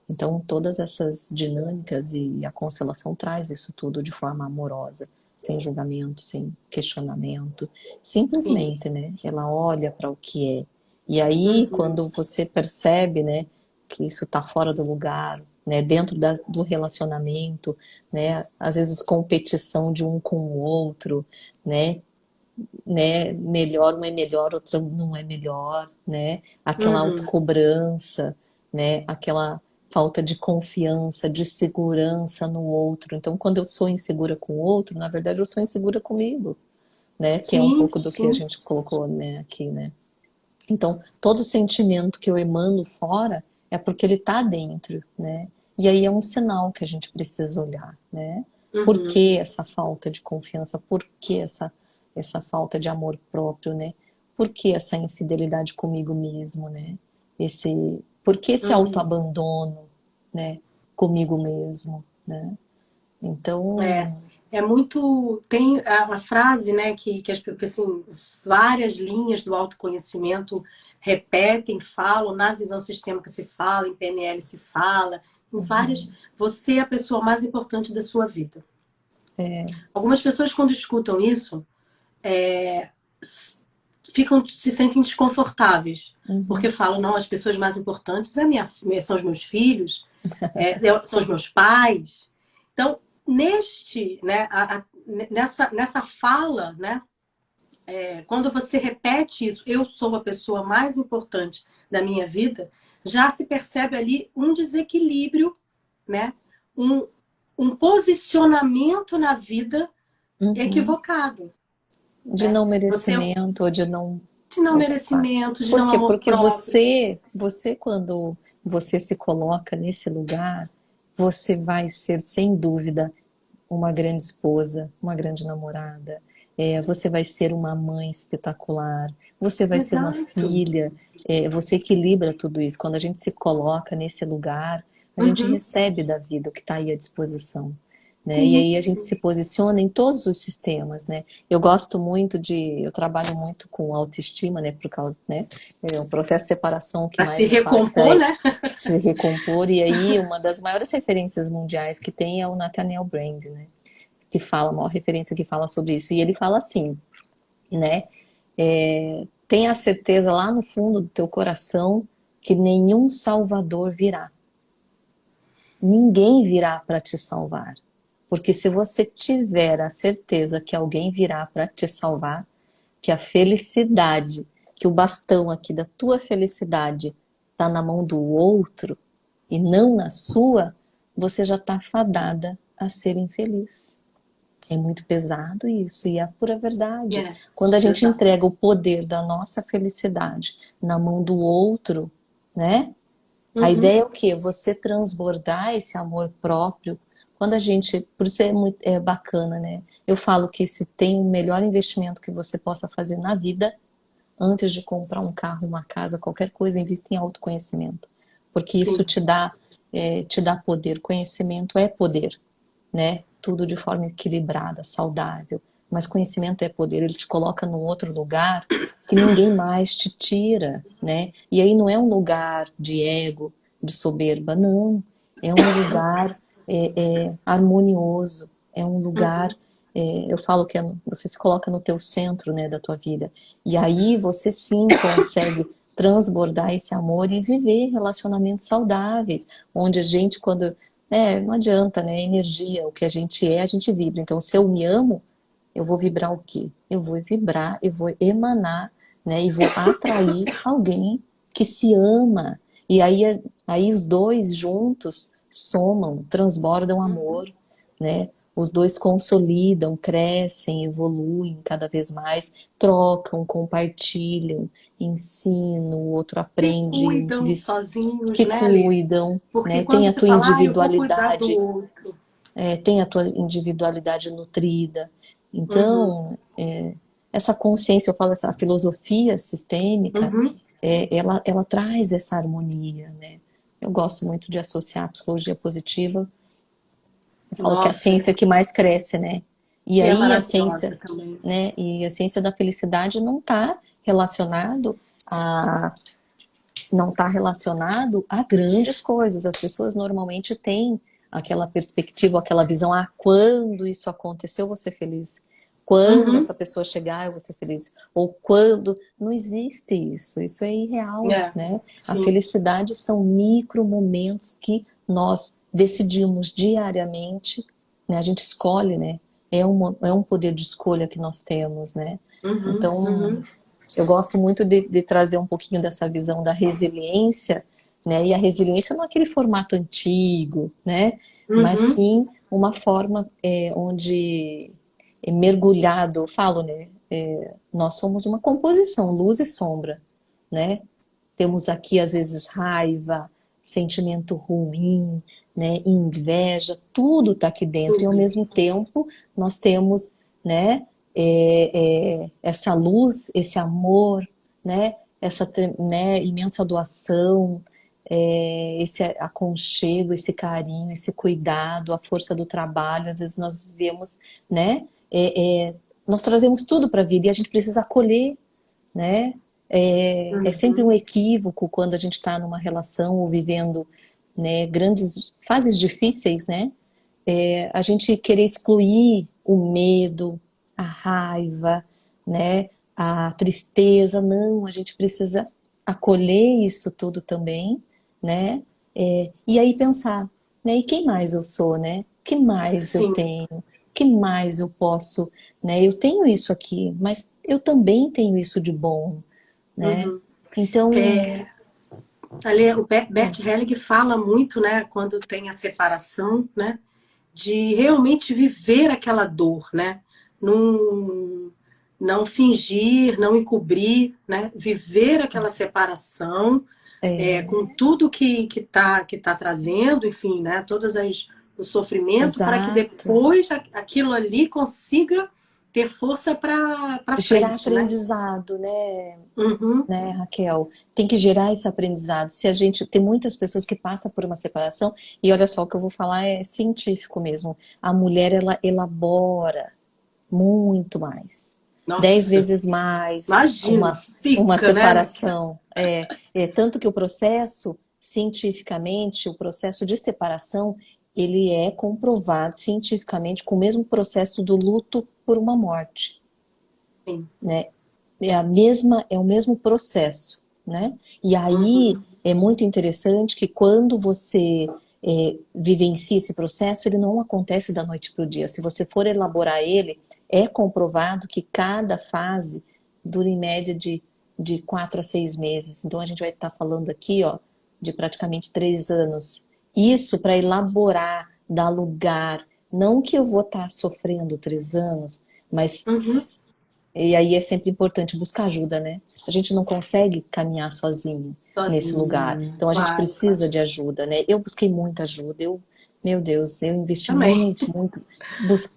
Então, todas essas dinâmicas e a constelação traz isso tudo de forma amorosa, sem julgamento, sem questionamento, sim. simplesmente, né? Ela olha para o que é. E aí, Uhum, quando você percebe, né, que isso está fora do lugar, né, dentro do relacionamento, né, às vezes competição de um com o outro, né, melhor, uma é melhor, outra não é melhor, né? Aquela uhum, autocobrança, né? Aquela falta de confiança, de segurança no outro. Então, quando eu sou insegura com o outro, na verdade eu sou insegura comigo, né? Que é um sim, pouco do que a sim. gente colocou, né, aqui, né? Então, todo sentimento que eu emano fora é porque ele está dentro, né? E aí é um sinal que a gente precisa olhar, né? Por Uhum, que essa falta de confiança? Por que essa falta de amor próprio, né? Por que essa infidelidade comigo mesmo, né? Por que esse uhum. autoabandono, né? Comigo mesmo, né? É, Então, é muito. Tem a frase, né, que assim, várias linhas do autoconhecimento repetem, falam, na visão sistêmica se fala, em PNL se fala, em várias. uhum, Você é a pessoa mais importante da sua vida. é, Algumas pessoas, quando escutam isso, se sentem desconfortáveis, porque uhum, falam, não, as pessoas mais importantes são os meus filhos, são os meus pais. Então, né, nessa fala, né, quando você repete isso, eu sou a pessoa mais importante da minha vida, já se percebe ali um desequilíbrio, né, um, um posicionamento na vida uhum. equivocado, De né? não Você merecimento ou de não de não ocupar. merecimento, de Por não quê? amor Porque próprio. você quando você se coloca nesse lugar, você vai ser sem dúvida uma grande esposa, uma grande namorada, você vai ser uma mãe espetacular, você vai ser uma Exato. filha, você equilibra tudo isso. Quando a gente se coloca nesse lugar, a gente Uhum. recebe da vida o que está aí à disposição. Né? E Sim, aí a gente sim. se posiciona em todos os sistemas, né? Eu gosto muito eu trabalho muito com autoestima, né? Por causa, né? O processo de separação, o que Para se mais impacta recompor, é né? se recompor. E aí uma das maiores referências mundiais que tem é o Nathaniel Brand, né? Que fala, a maior referência que fala sobre isso. E ele fala assim, né? Tenha a certeza lá no fundo do teu coração que nenhum salvador virá. Ninguém virá para te salvar. Porque se você tiver a certeza que alguém virá para te salvar, que a felicidade, que o bastão aqui da tua felicidade está na mão do outro e não na sua, você já está fadada a ser infeliz. É muito pesado isso, e é a pura verdade. É, Quando a gente exato. entrega o poder da nossa felicidade na mão do outro, né? A Uhum. ideia é o quê? Você transbordar esse amor próprio. Quando a gente, por isso é bacana, né? Eu falo que se tem o melhor investimento que você possa fazer na vida, antes de comprar um carro, uma casa, qualquer coisa, invista em autoconhecimento. Porque isso Sim. te dá poder. Conhecimento é poder, né? Tudo de forma equilibrada, saudável. Mas conhecimento é poder, ele te coloca num outro lugar que ninguém mais te tira, né? E aí não é um lugar de ego, de soberba, não. É um lugar harmonioso, é um lugar, Uhum. eu falo que você se coloca no teu centro, né, da tua vida. E aí você sim consegue transbordar esse amor e viver relacionamentos saudáveis, onde a gente, quando não adianta, né? Energia, o que a gente vibra. Então, se eu me amo, eu vou vibrar o quê? Eu vou vibrar, eu vou emanar, né? E vou atrair alguém que se ama. E aí os dois juntos somam, transbordam Uhum. amor, né? Os dois consolidam, crescem, evoluem cada vez mais, trocam, compartilham, ensinam, o outro Se aprende, cuidam sozinhos, se né, Lê? cuidam, Porque né? Tem quando a você tua fala, eu vou cuidar do individualidade, outro. tem a tua individualidade nutrida. Uhum. Então, essa consciência, eu falo, essa filosofia sistêmica, Uhum. ela traz essa harmonia, né? Eu gosto muito de associar a psicologia positiva. Eu falo que é a Nossa, ciência que mais cresce, né? E e é aí a maravilhosa ciência, também. né? E a ciência da felicidade a não está relacionado a grandes coisas. As pessoas normalmente têm aquela perspectiva, aquela visão, quando isso aconteceu, eu vou ser feliz. Quando Uhum. essa pessoa chegar, eu vou ser feliz. Ou quando. Não existe isso. Isso é irreal, É, né? A sim. felicidade são micro momentos que nós decidimos diariamente, né? A gente escolhe, né? É um poder de escolha que nós temos, né? Uhum. Então, Uhum. eu gosto muito de trazer um pouquinho dessa visão da resiliência, né? E a resiliência não é aquele formato antigo, né? Mas Uhum. sim uma forma onde é mergulhado, eu falo, né? Nós somos uma composição, luz e sombra, né? Temos aqui às vezes raiva, sentimento ruim, né? Inveja, tudo está aqui dentro e ao Tudo. mesmo tempo nós temos, né? Essa luz, esse amor, né? Essa, né, imensa doação, esse aconchego, esse carinho, esse cuidado, a força do trabalho. Às vezes nós vemos, né? Nós trazemos tudo para a vida e a gente precisa acolher, né? É sempre um Uhum. equívoco quando a gente está numa relação ou vivendo, né, grandes fases difíceis, né? A gente querer excluir o medo, a raiva, né, a tristeza. Não, a gente precisa acolher isso tudo também, né? E aí pensar, né? E quem mais eu sou, né? Que mais eu Sim. tenho? Que mais eu posso, né? Eu tenho isso aqui, mas eu também tenho isso de bom, né? Uhum. Então, Ali, o Bert Helling fala muito, né, quando tem a separação, né, de realmente viver aquela dor, né? Não, não fingir, não encobrir, né? Viver aquela separação é, com tudo que tá trazendo, enfim, né? O sofrimento, para que exato, depois aquilo ali consiga ter força para Gerar frente, né? aprendizado, né? Uhum, Né, Raquel? Tem que gerar esse aprendizado. Se a gente tem muitas pessoas que passam por uma separação, e olha só, o que eu vou falar é científico mesmo. A mulher ela elabora muito mais, 10 nossa, vezes mais imagino, uma fica, né? separação. Tanto que o processo, cientificamente, o processo de separação, ele é comprovado cientificamente com o mesmo processo do luto por uma morte, Sim. né? É o mesmo processo, né? E aí Uhum, é muito interessante que quando você vivencia esse processo, ele não acontece da noite para o dia. Se você for elaborar ele, é comprovado que cada fase dura em média de 4 a 6 meses. Então a gente vai estar falando aqui, ó, de praticamente 3 anos. Isso para elaborar, dar lugar. Não que eu vou estar sofrendo 3 anos, mas uhum, e aí é sempre importante buscar ajuda, né? A gente não consegue caminhar sozinho nesse lugar. sozinha, Então a gente claro, claro. precisa de ajuda, né? Eu busquei muita ajuda. Meu Deus, eu investi Também, muito, muito,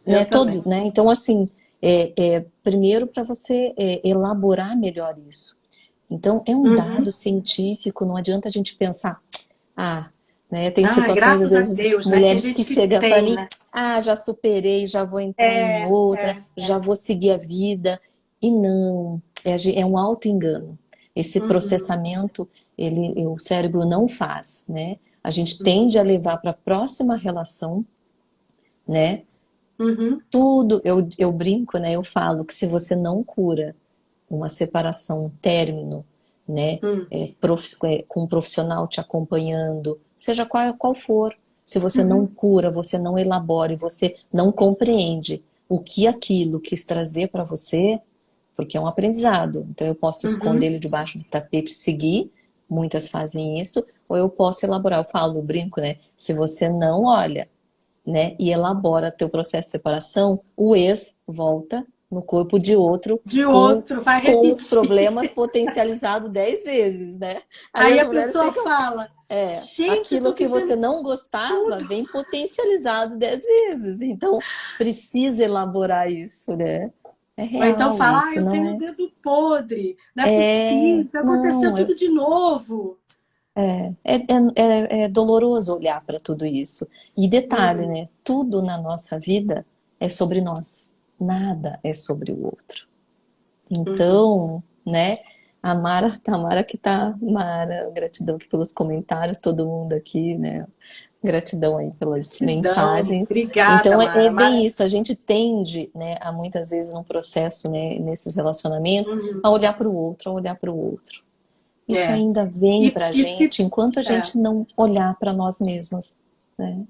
né? eu Todo, também. né? Então assim, primeiro para você elaborar melhor isso. Então é um Uhum. dado científico. Não adianta a gente pensar, ah, né? Tem Ah, situações às graças a vezes Deus, né? Tem mulheres que gente que chegam para tem, mim, né? já superei, já vou entrar em É, outra, é, já é. vou seguir a vida. E não, é um auto-engano. Esse Uhum, processamento, o cérebro não faz, né? A gente tende uhum, a levar para a próxima relação, né? uhum, Tudo, eu brinco, né? Eu falo que se você não cura uma separação, um término, né? uhum, Com um profissional te acompanhando, seja qual for, se você não uhum, cura, você não elabora e você não compreende o que aquilo quis trazer para você, porque é um aprendizado. Então eu posso esconder uhum, ele debaixo do tapete e seguir, muitas fazem isso, ou eu posso elaborar. Eu falo, eu brinco, né? Se você não olha, né, e elabora teu processo de separação, o ex volta no corpo de outro de com os, outro, vai com os repetir. problemas potencializados 10 vezes, né? Aí Aí as a mulheres pessoa ficam, fala: gente, eu aquilo tô que você vivendo não gostava tudo. vem potencializado 10 vezes. Então, precisa elaborar isso, né? É Ou então real fala: isso, eu não tenho o é? dedo podre, não é possível, aconteceu Não, tudo de novo. é doloroso olhar para tudo isso. E detalhe, Uhum, né? Tudo na nossa vida é sobre nós. Nada é sobre o outro. uhum. Então, né? A Mara, Tamara que tá, Mara, gratidão aqui pelos comentários, todo mundo aqui, né? Gratidão aí pelas Gratidão, mensagens. obrigada, Então é Mara. bem Mara. isso, a gente tende, né, a muitas vezes num processo, né, nesses relacionamentos, Uhum. a olhar para o outro, a olhar para o outro. Isso É. ainda vem pra E se, gente enquanto a é, gente não olhar para nós mesmos, né?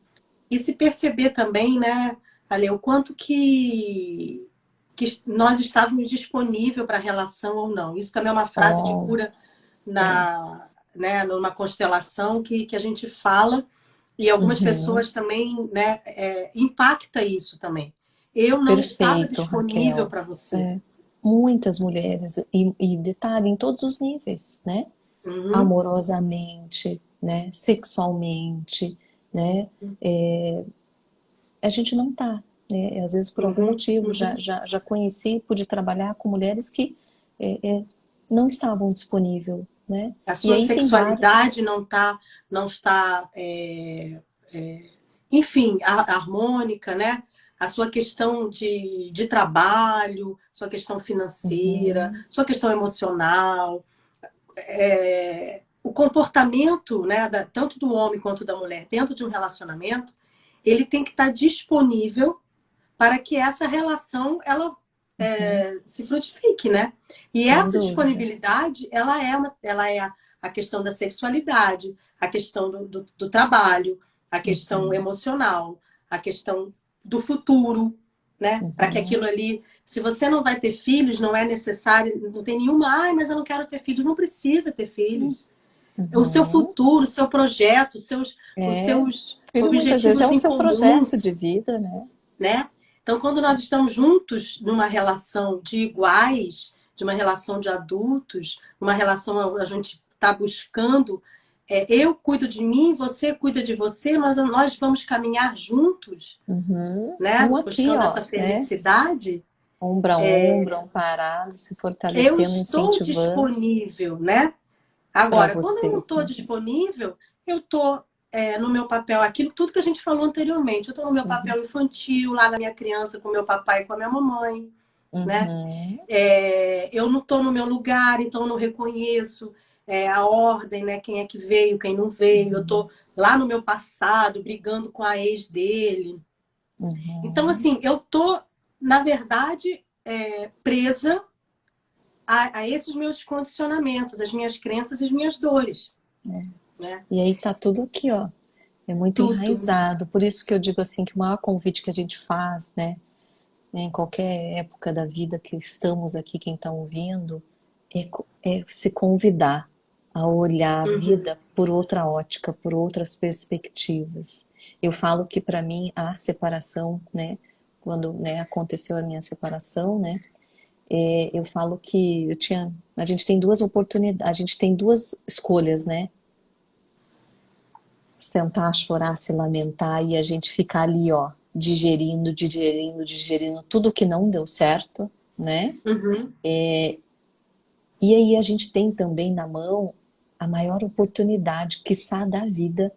e se perceber também, né, Ale, o quanto que nós estávamos disponível para a relação ou não. Isso também é uma frase de Oh, cura é. né, numa constelação que a gente fala e algumas Uhum. pessoas também, né, impacta isso também. Eu não estava Perfeito, disponível Raquel. para você. É. Muitas mulheres, e detalhe, em todos os níveis, né? Uhum, Amorosamente, né? Sexualmente, né? É, a gente não tá, né? Às vezes por algum uhum, motivo uhum. já conheci, pude trabalhar com mulheres que é, é, não estavam disponíveis, né? A E sua aí tem vários. sexualidade não está, enfim, harmônica, né? A sua questão de trabalho, sua questão financeira, Uhum, sua questão emocional, o comportamento, né, tanto do homem quanto da mulher dentro de um relacionamento, ele tem que estar disponível para que essa relação ela uhum, se frutifique, né? E sem essa dúvida. disponibilidade, ela é a questão da sexualidade, a questão do trabalho, a questão Uhum, emocional, a questão do futuro, né? Para que uhum, aquilo ali, se você não vai ter filhos, não é necessário, não tem nenhuma, ai, mas eu não quero ter filhos, não precisa ter filhos. O seu uhum. futuro, o seu projeto, os É, seus filho muitas vezes é objetivos o em seu projeto de comuns, vida, né? né? Então, quando nós estamos juntos numa relação de iguais, de uma relação de adultos, uma relação a gente está buscando, eu cuido de mim, você cuida de você, mas nós vamos caminhar juntos, Uhum. né? Um aqui, Buscando ó, essa né? felicidade. ombro a ombro, amparado, se Eu fortalecendo, estou incentivando disponível, né? para Agora, quando eu não você. estou disponível, eu estou no meu papel, aquilo tudo que a gente falou anteriormente. Eu estou no meu Uhum, papel infantil, lá na minha criança, com meu papai e com a minha mamãe, né? uhum, Eu não estou no meu lugar, então eu não reconheço a ordem, né? Quem é que veio, quem não veio. Eu uhum, estou lá no meu passado, brigando com a ex dele. Então, uhum. assim, eu estou, na verdade, presa a esses meus condicionamentos, as minhas crenças e as minhas dores, né? E aí tá tudo aqui, ó. É muito Tudo. enraizado. Por isso que eu digo assim que o maior convite que a gente faz, né, em qualquer época da vida que estamos aqui, quem está ouvindo, é se convidar a olhar a Uhum. vida por outra ótica, por outras perspectivas. Eu falo que para mim a separação, né, quando, né, aconteceu a minha separação, né, eu falo que a gente tem duas oportunidades, a gente tem duas escolhas, né? Sentar, chorar, se lamentar e a gente ficar ali, ó, digerindo, digerindo, digerindo tudo que não deu certo, né? Uhum. E aí a gente tem também na mão a maior oportunidade, quiçá, da vida,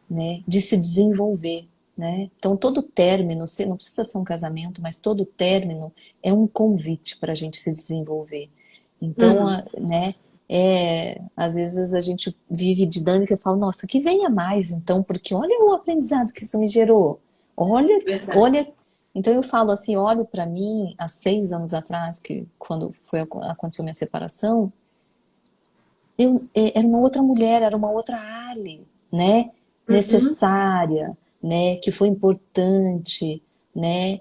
né? De se desenvolver, né? Então todo término, não precisa ser um casamento, mas todo término é um convite para a gente se desenvolver. Então, Uhum. né? Às vezes a gente vive dinâmica e fala, nossa, que venha mais então, porque olha o aprendizado que isso me gerou. Olha, Verdade. olha. Então eu falo assim, olho para mim há 6 anos atrás, que quando aconteceu minha separação, era uma outra mulher, era uma outra Ali, né? Uhum. Necessária, né? Que foi importante, né?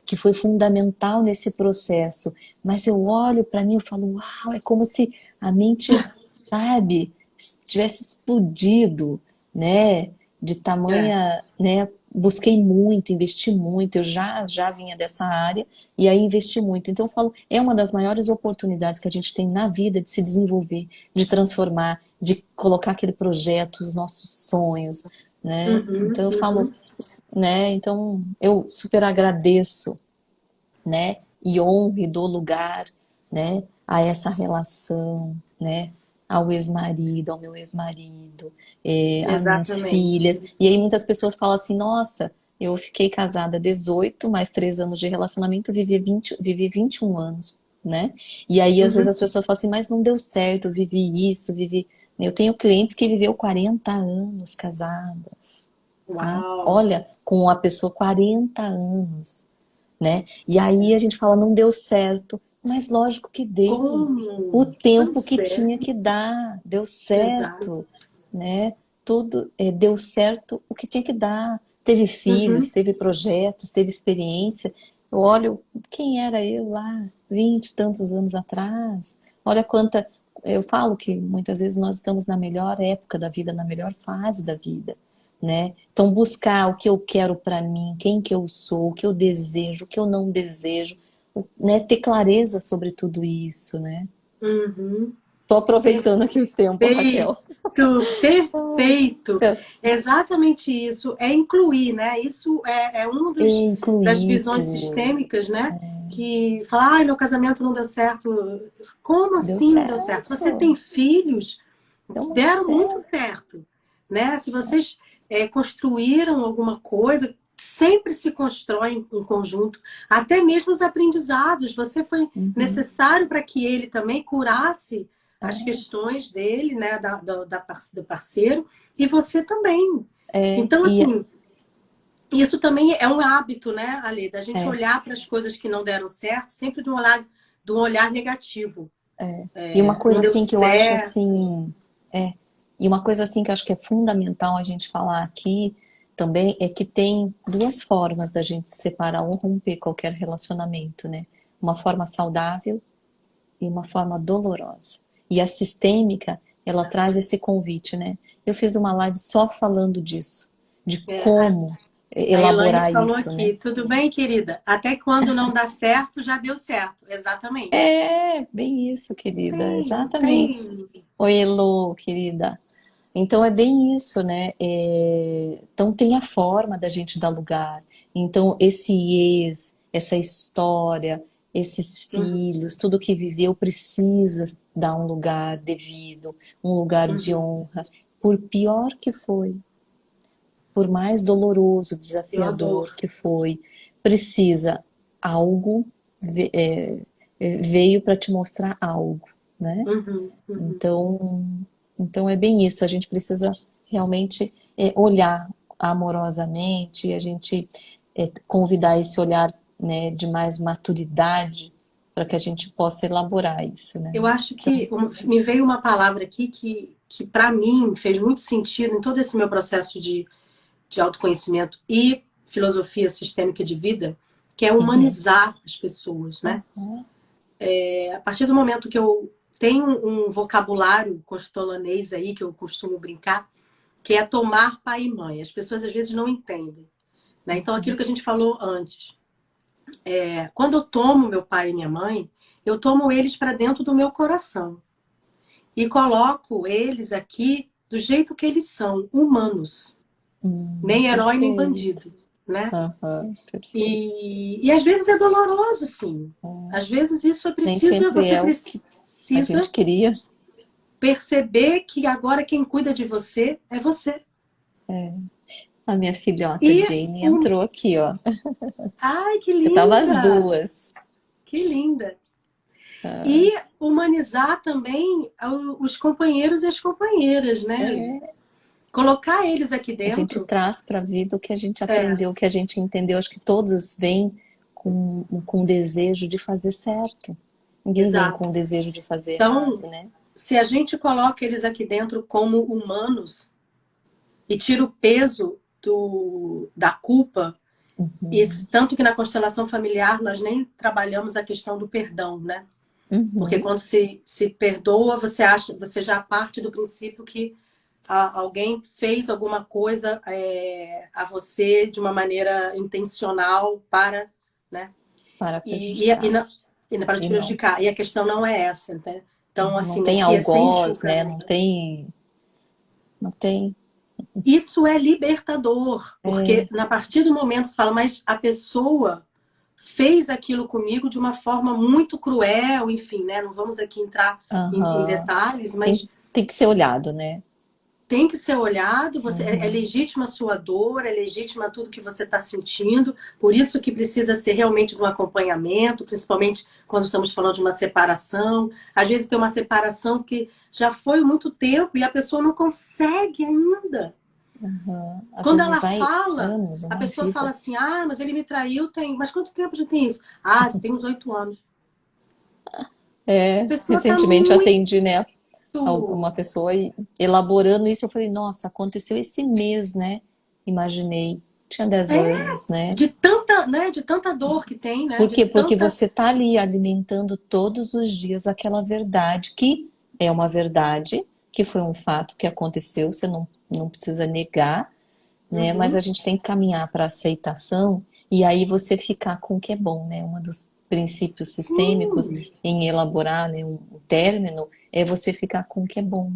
Que foi fundamental nesse processo. Mas eu olho para mim e falo, uau, é como se a mente, sabe, tivesse explodido, né? De É. tamanha, né? Busquei muito, investi muito, eu já vinha dessa área e aí investi muito. Então eu falo, é uma das maiores oportunidades que a gente tem na vida de se desenvolver, de transformar, de colocar aquele projeto, os nossos sonhos, né? Uhum. Então eu falo, Uhum. né? Então eu super agradeço, né? E honro e dou lugar, né? A essa relação, né? Ao ex-marido, ao meu ex-marido, às minhas Exatamente. filhas. E aí muitas pessoas falam assim, nossa, eu fiquei casada 18 mais 3 anos de relacionamento, vivi 21 anos, né? E aí às vezes Uhum. as pessoas falam assim, mas não deu certo, eu vivi isso, vivi... Eu tenho clientes que viveu 40 anos casadas, tá? Uau. Olha, com uma pessoa 40 anos, né? E aí a gente fala, não deu certo, mas lógico que deu. O Como? tempo Pois que é. tinha que dar, deu Exato. certo, né? Tudo deu certo o que tinha que dar. Teve filhos, Uhum. teve projetos, teve experiência. Eu olho quem era eu lá, 20 e tantos anos atrás. Olha quanta. Eu falo que muitas vezes nós estamos na melhor época da vida, na melhor fase da vida, né? Então buscar o que eu quero para mim, quem que eu sou, o que eu desejo, o que eu não desejo, né? Ter clareza sobre tudo isso, né? Uhum. Tô aproveitando aqui o tempo, Perfeito. Raquel. Ai, Perfeito. Exatamente isso. É incluir, né? Isso é uma das incluir visões tudo. sistêmicas, né? Que fala, ai, meu casamento não deu certo. Como Deu assim não deu certo? Se você certo, tem filhos, deu muito deram muito certo. certo, né? Se vocês construíram alguma coisa, sempre se constrói em conjunto, até mesmo os aprendizados. Você foi Uhum. necessário para que ele também curasse as É, questões dele, né, do parceiro, e você também. é, Então, e, assim, isso também é um hábito, né, Ale, da gente é, olhar para as coisas que não deram certo, sempre de um olhar negativo. e uma Não coisa deu assim que eu acho certo. assim, e uma coisa assim que eu acho que é fundamental a gente falar aqui também é que tem duas formas da gente se separar ou romper qualquer relacionamento, né? Uma forma saudável e uma forma dolorosa. E a sistêmica, ela traz esse convite, né? Eu fiz uma live só falando disso, de A como a Elaine elaborar falou isso, né? aqui, tudo bem, querida? Até quando não dá certo, já deu certo. Exatamente. É, bem isso, querida, Não exatamente. tem. Oi, Elo, querida. Então é bem isso, né? Então tem a forma da gente dar lugar. Então esse ex, essa história, esses Uhum, filhos, tudo que viveu precisa dar um lugar devido, um lugar de uhum. honra, por pior que foi, por mais doloroso, Eu desafiador adoro. que foi, precisa algo, veio para te mostrar algo, né? Uhum, uhum. Então, então é bem isso, a gente precisa realmente olhar amorosamente, a gente convidar esse olhar, né, de mais maturidade para que a gente possa elaborar isso, né? Eu acho Então, que me veio uma palavra aqui que para mim fez muito sentido em todo esse meu processo de autoconhecimento e filosofia sistêmica de vida, que é uhum, humanizar as pessoas, né? uhum, A partir do momento que eu tenho um vocabulário costolanês aí, que eu costumo brincar, que é tomar pai e mãe. As pessoas às vezes não entendem, né? Então, aquilo que a gente falou antes. Quando eu tomo meu pai e minha mãe, eu tomo eles para dentro do meu coração e coloco eles aqui do jeito que eles são, humanos, nem herói nem perfeito. bandido, né? Uhum, perfeito. E às vezes é doloroso, sim. Às vezes isso é Nem preciso, sempre você é o que a gente precisa queria. perceber que agora quem cuida de você é você. A minha filhota E Jane o entrou aqui, ó. ai, que Eu tava as linda! duas. Que linda! Ah, E humanizar também os companheiros e as companheiras, né, Lê? é, Colocar eles aqui a gente dentro. traz para a vida o que a gente É, aprendeu, o que a gente entendeu. Acho que todos vêm com o desejo de fazer certo. Ninguém vem com o exato. desejo de fazer errado, Então, né? se a gente coloca eles aqui dentro como humanos e tira o peso da culpa, e tanto que na constelação familiar nós nem trabalhamos a questão do perdão, né? Porque Uhum, quando se perdoa, você acha, você já parte do princípio que alguém fez alguma coisa a você de uma maneira intencional para, né? para E, e, e, prejudicar. não, e para te E não, prejudicar. E a questão não é essa, né? Então, não assim, tem aqui é sem algoz, né? Não julgamento. tem, não tem. Isso é libertador, porque É, na partir do momento você fala, mas a pessoa fez aquilo comigo de uma forma muito cruel, enfim, né? Não vamos aqui entrar em aham. detalhes, Tem, mas tem que ser olhado, né? tem que ser olhado, é Uhum. legítima a sua dor, é legítima tudo que você está sentindo, por isso que precisa ser realmente de um acompanhamento, principalmente quando estamos falando de uma separação. Às vezes tem uma separação que já foi muito tempo e a pessoa não consegue ainda. Aham. Às Quando vezes ela vai fala, anos, a uma pessoa fala vida. assim, ah, mas ele me traiu, tem. Mas quanto tempo já tem isso? Ah, já tem uns 8 anos. A É, pessoa está recentemente eu muito. atendi, né, uma pessoa e elaborando isso, eu falei, nossa, aconteceu esse mês, né? Imaginei. Tinha 10 É, anos, né? de tanta, né? De tanta dor que tem, né? Por De quê? Porque tanta. você tá ali alimentando todos os dias aquela verdade, que é uma verdade, que foi um fato que aconteceu, você não precisa negar, né? Mas a Uhum. gente tem que caminhar para aceitação e aí você ficar com o que é bom, né? Um dos princípios sistêmicos Sim, em elaborar, né, um término é você ficar com o que é bom,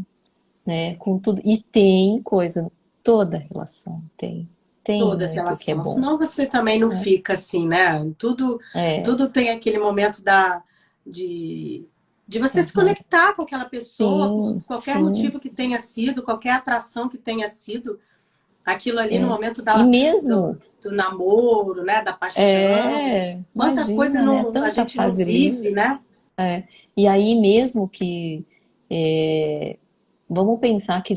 né? Com tudo. E tem coisa, toda relação tem toda muito que é relação. bom, Senão você também não né? fica assim, né? Tudo, É, tudo tem aquele momento de, de você se uhum. conectar com aquela pessoa por Sim, qualquer sim, motivo que tenha sido, qualquer atração que tenha sido. Aquilo ali no é. momento E do, mesmo, do namoro, né? Da paixão. Quanta coisa imagina, né? a Tanta gente não fase vive, linda. né? E aí mesmo que é, vamos pensar que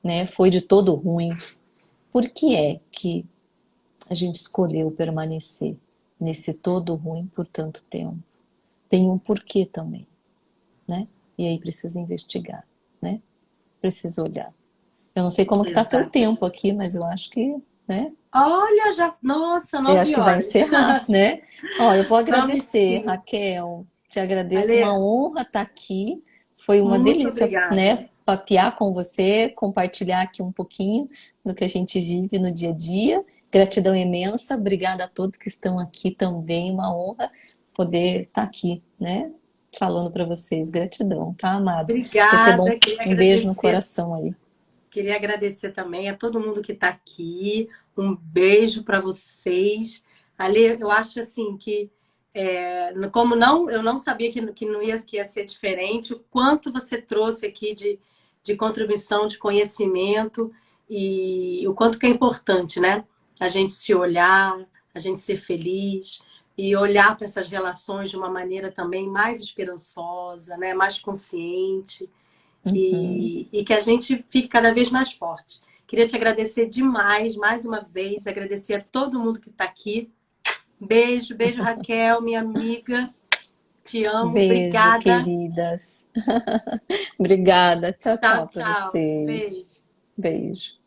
né, foi de todo ruim. Por que é que a gente escolheu permanecer nesse todo ruim por tanto tempo? Tem um porquê também, né? E aí precisa investigar, né? Precisa olhar. Eu não sei como que tá teu Exato. tempo aqui, mas eu acho que, né? Olha, já. Nossa, Eu acho 9 que vai horas. encerrar, né? Ó, eu vou Vamos agradecer, sim. Raquel. Te agradeço, Ale, uma honra estar aqui. Foi uma muito delícia, obrigada. né? Papear com você, compartilhar aqui um pouquinho do que a gente vive no dia a dia. Gratidão imensa. Obrigada a todos que estão aqui também. Uma honra poder estar aqui, né? Falando para vocês. Gratidão, tá, amados? Recebam Obrigada. um beijo no coração aí. Queria agradecer também a todo mundo que está aqui. Um beijo para vocês. Ali eu acho assim que como não, eu não sabia que não ia, que ia ser diferente, o quanto você trouxe aqui de contribuição, de conhecimento e o quanto que é importante, né? A gente se olhar, a gente ser feliz e olhar para essas relações de uma maneira também mais esperançosa, né? Mais consciente Uhum. e que a gente fique cada vez mais forte. Queria te agradecer demais, mais uma vez, agradecer a todo mundo que está aqui. Beijo, beijo, Raquel, minha amiga. Te amo, Beijo, obrigada. queridas. Obrigada. Tchau, Tchau, tchau para tchau. vocês. Beijo. Beijo.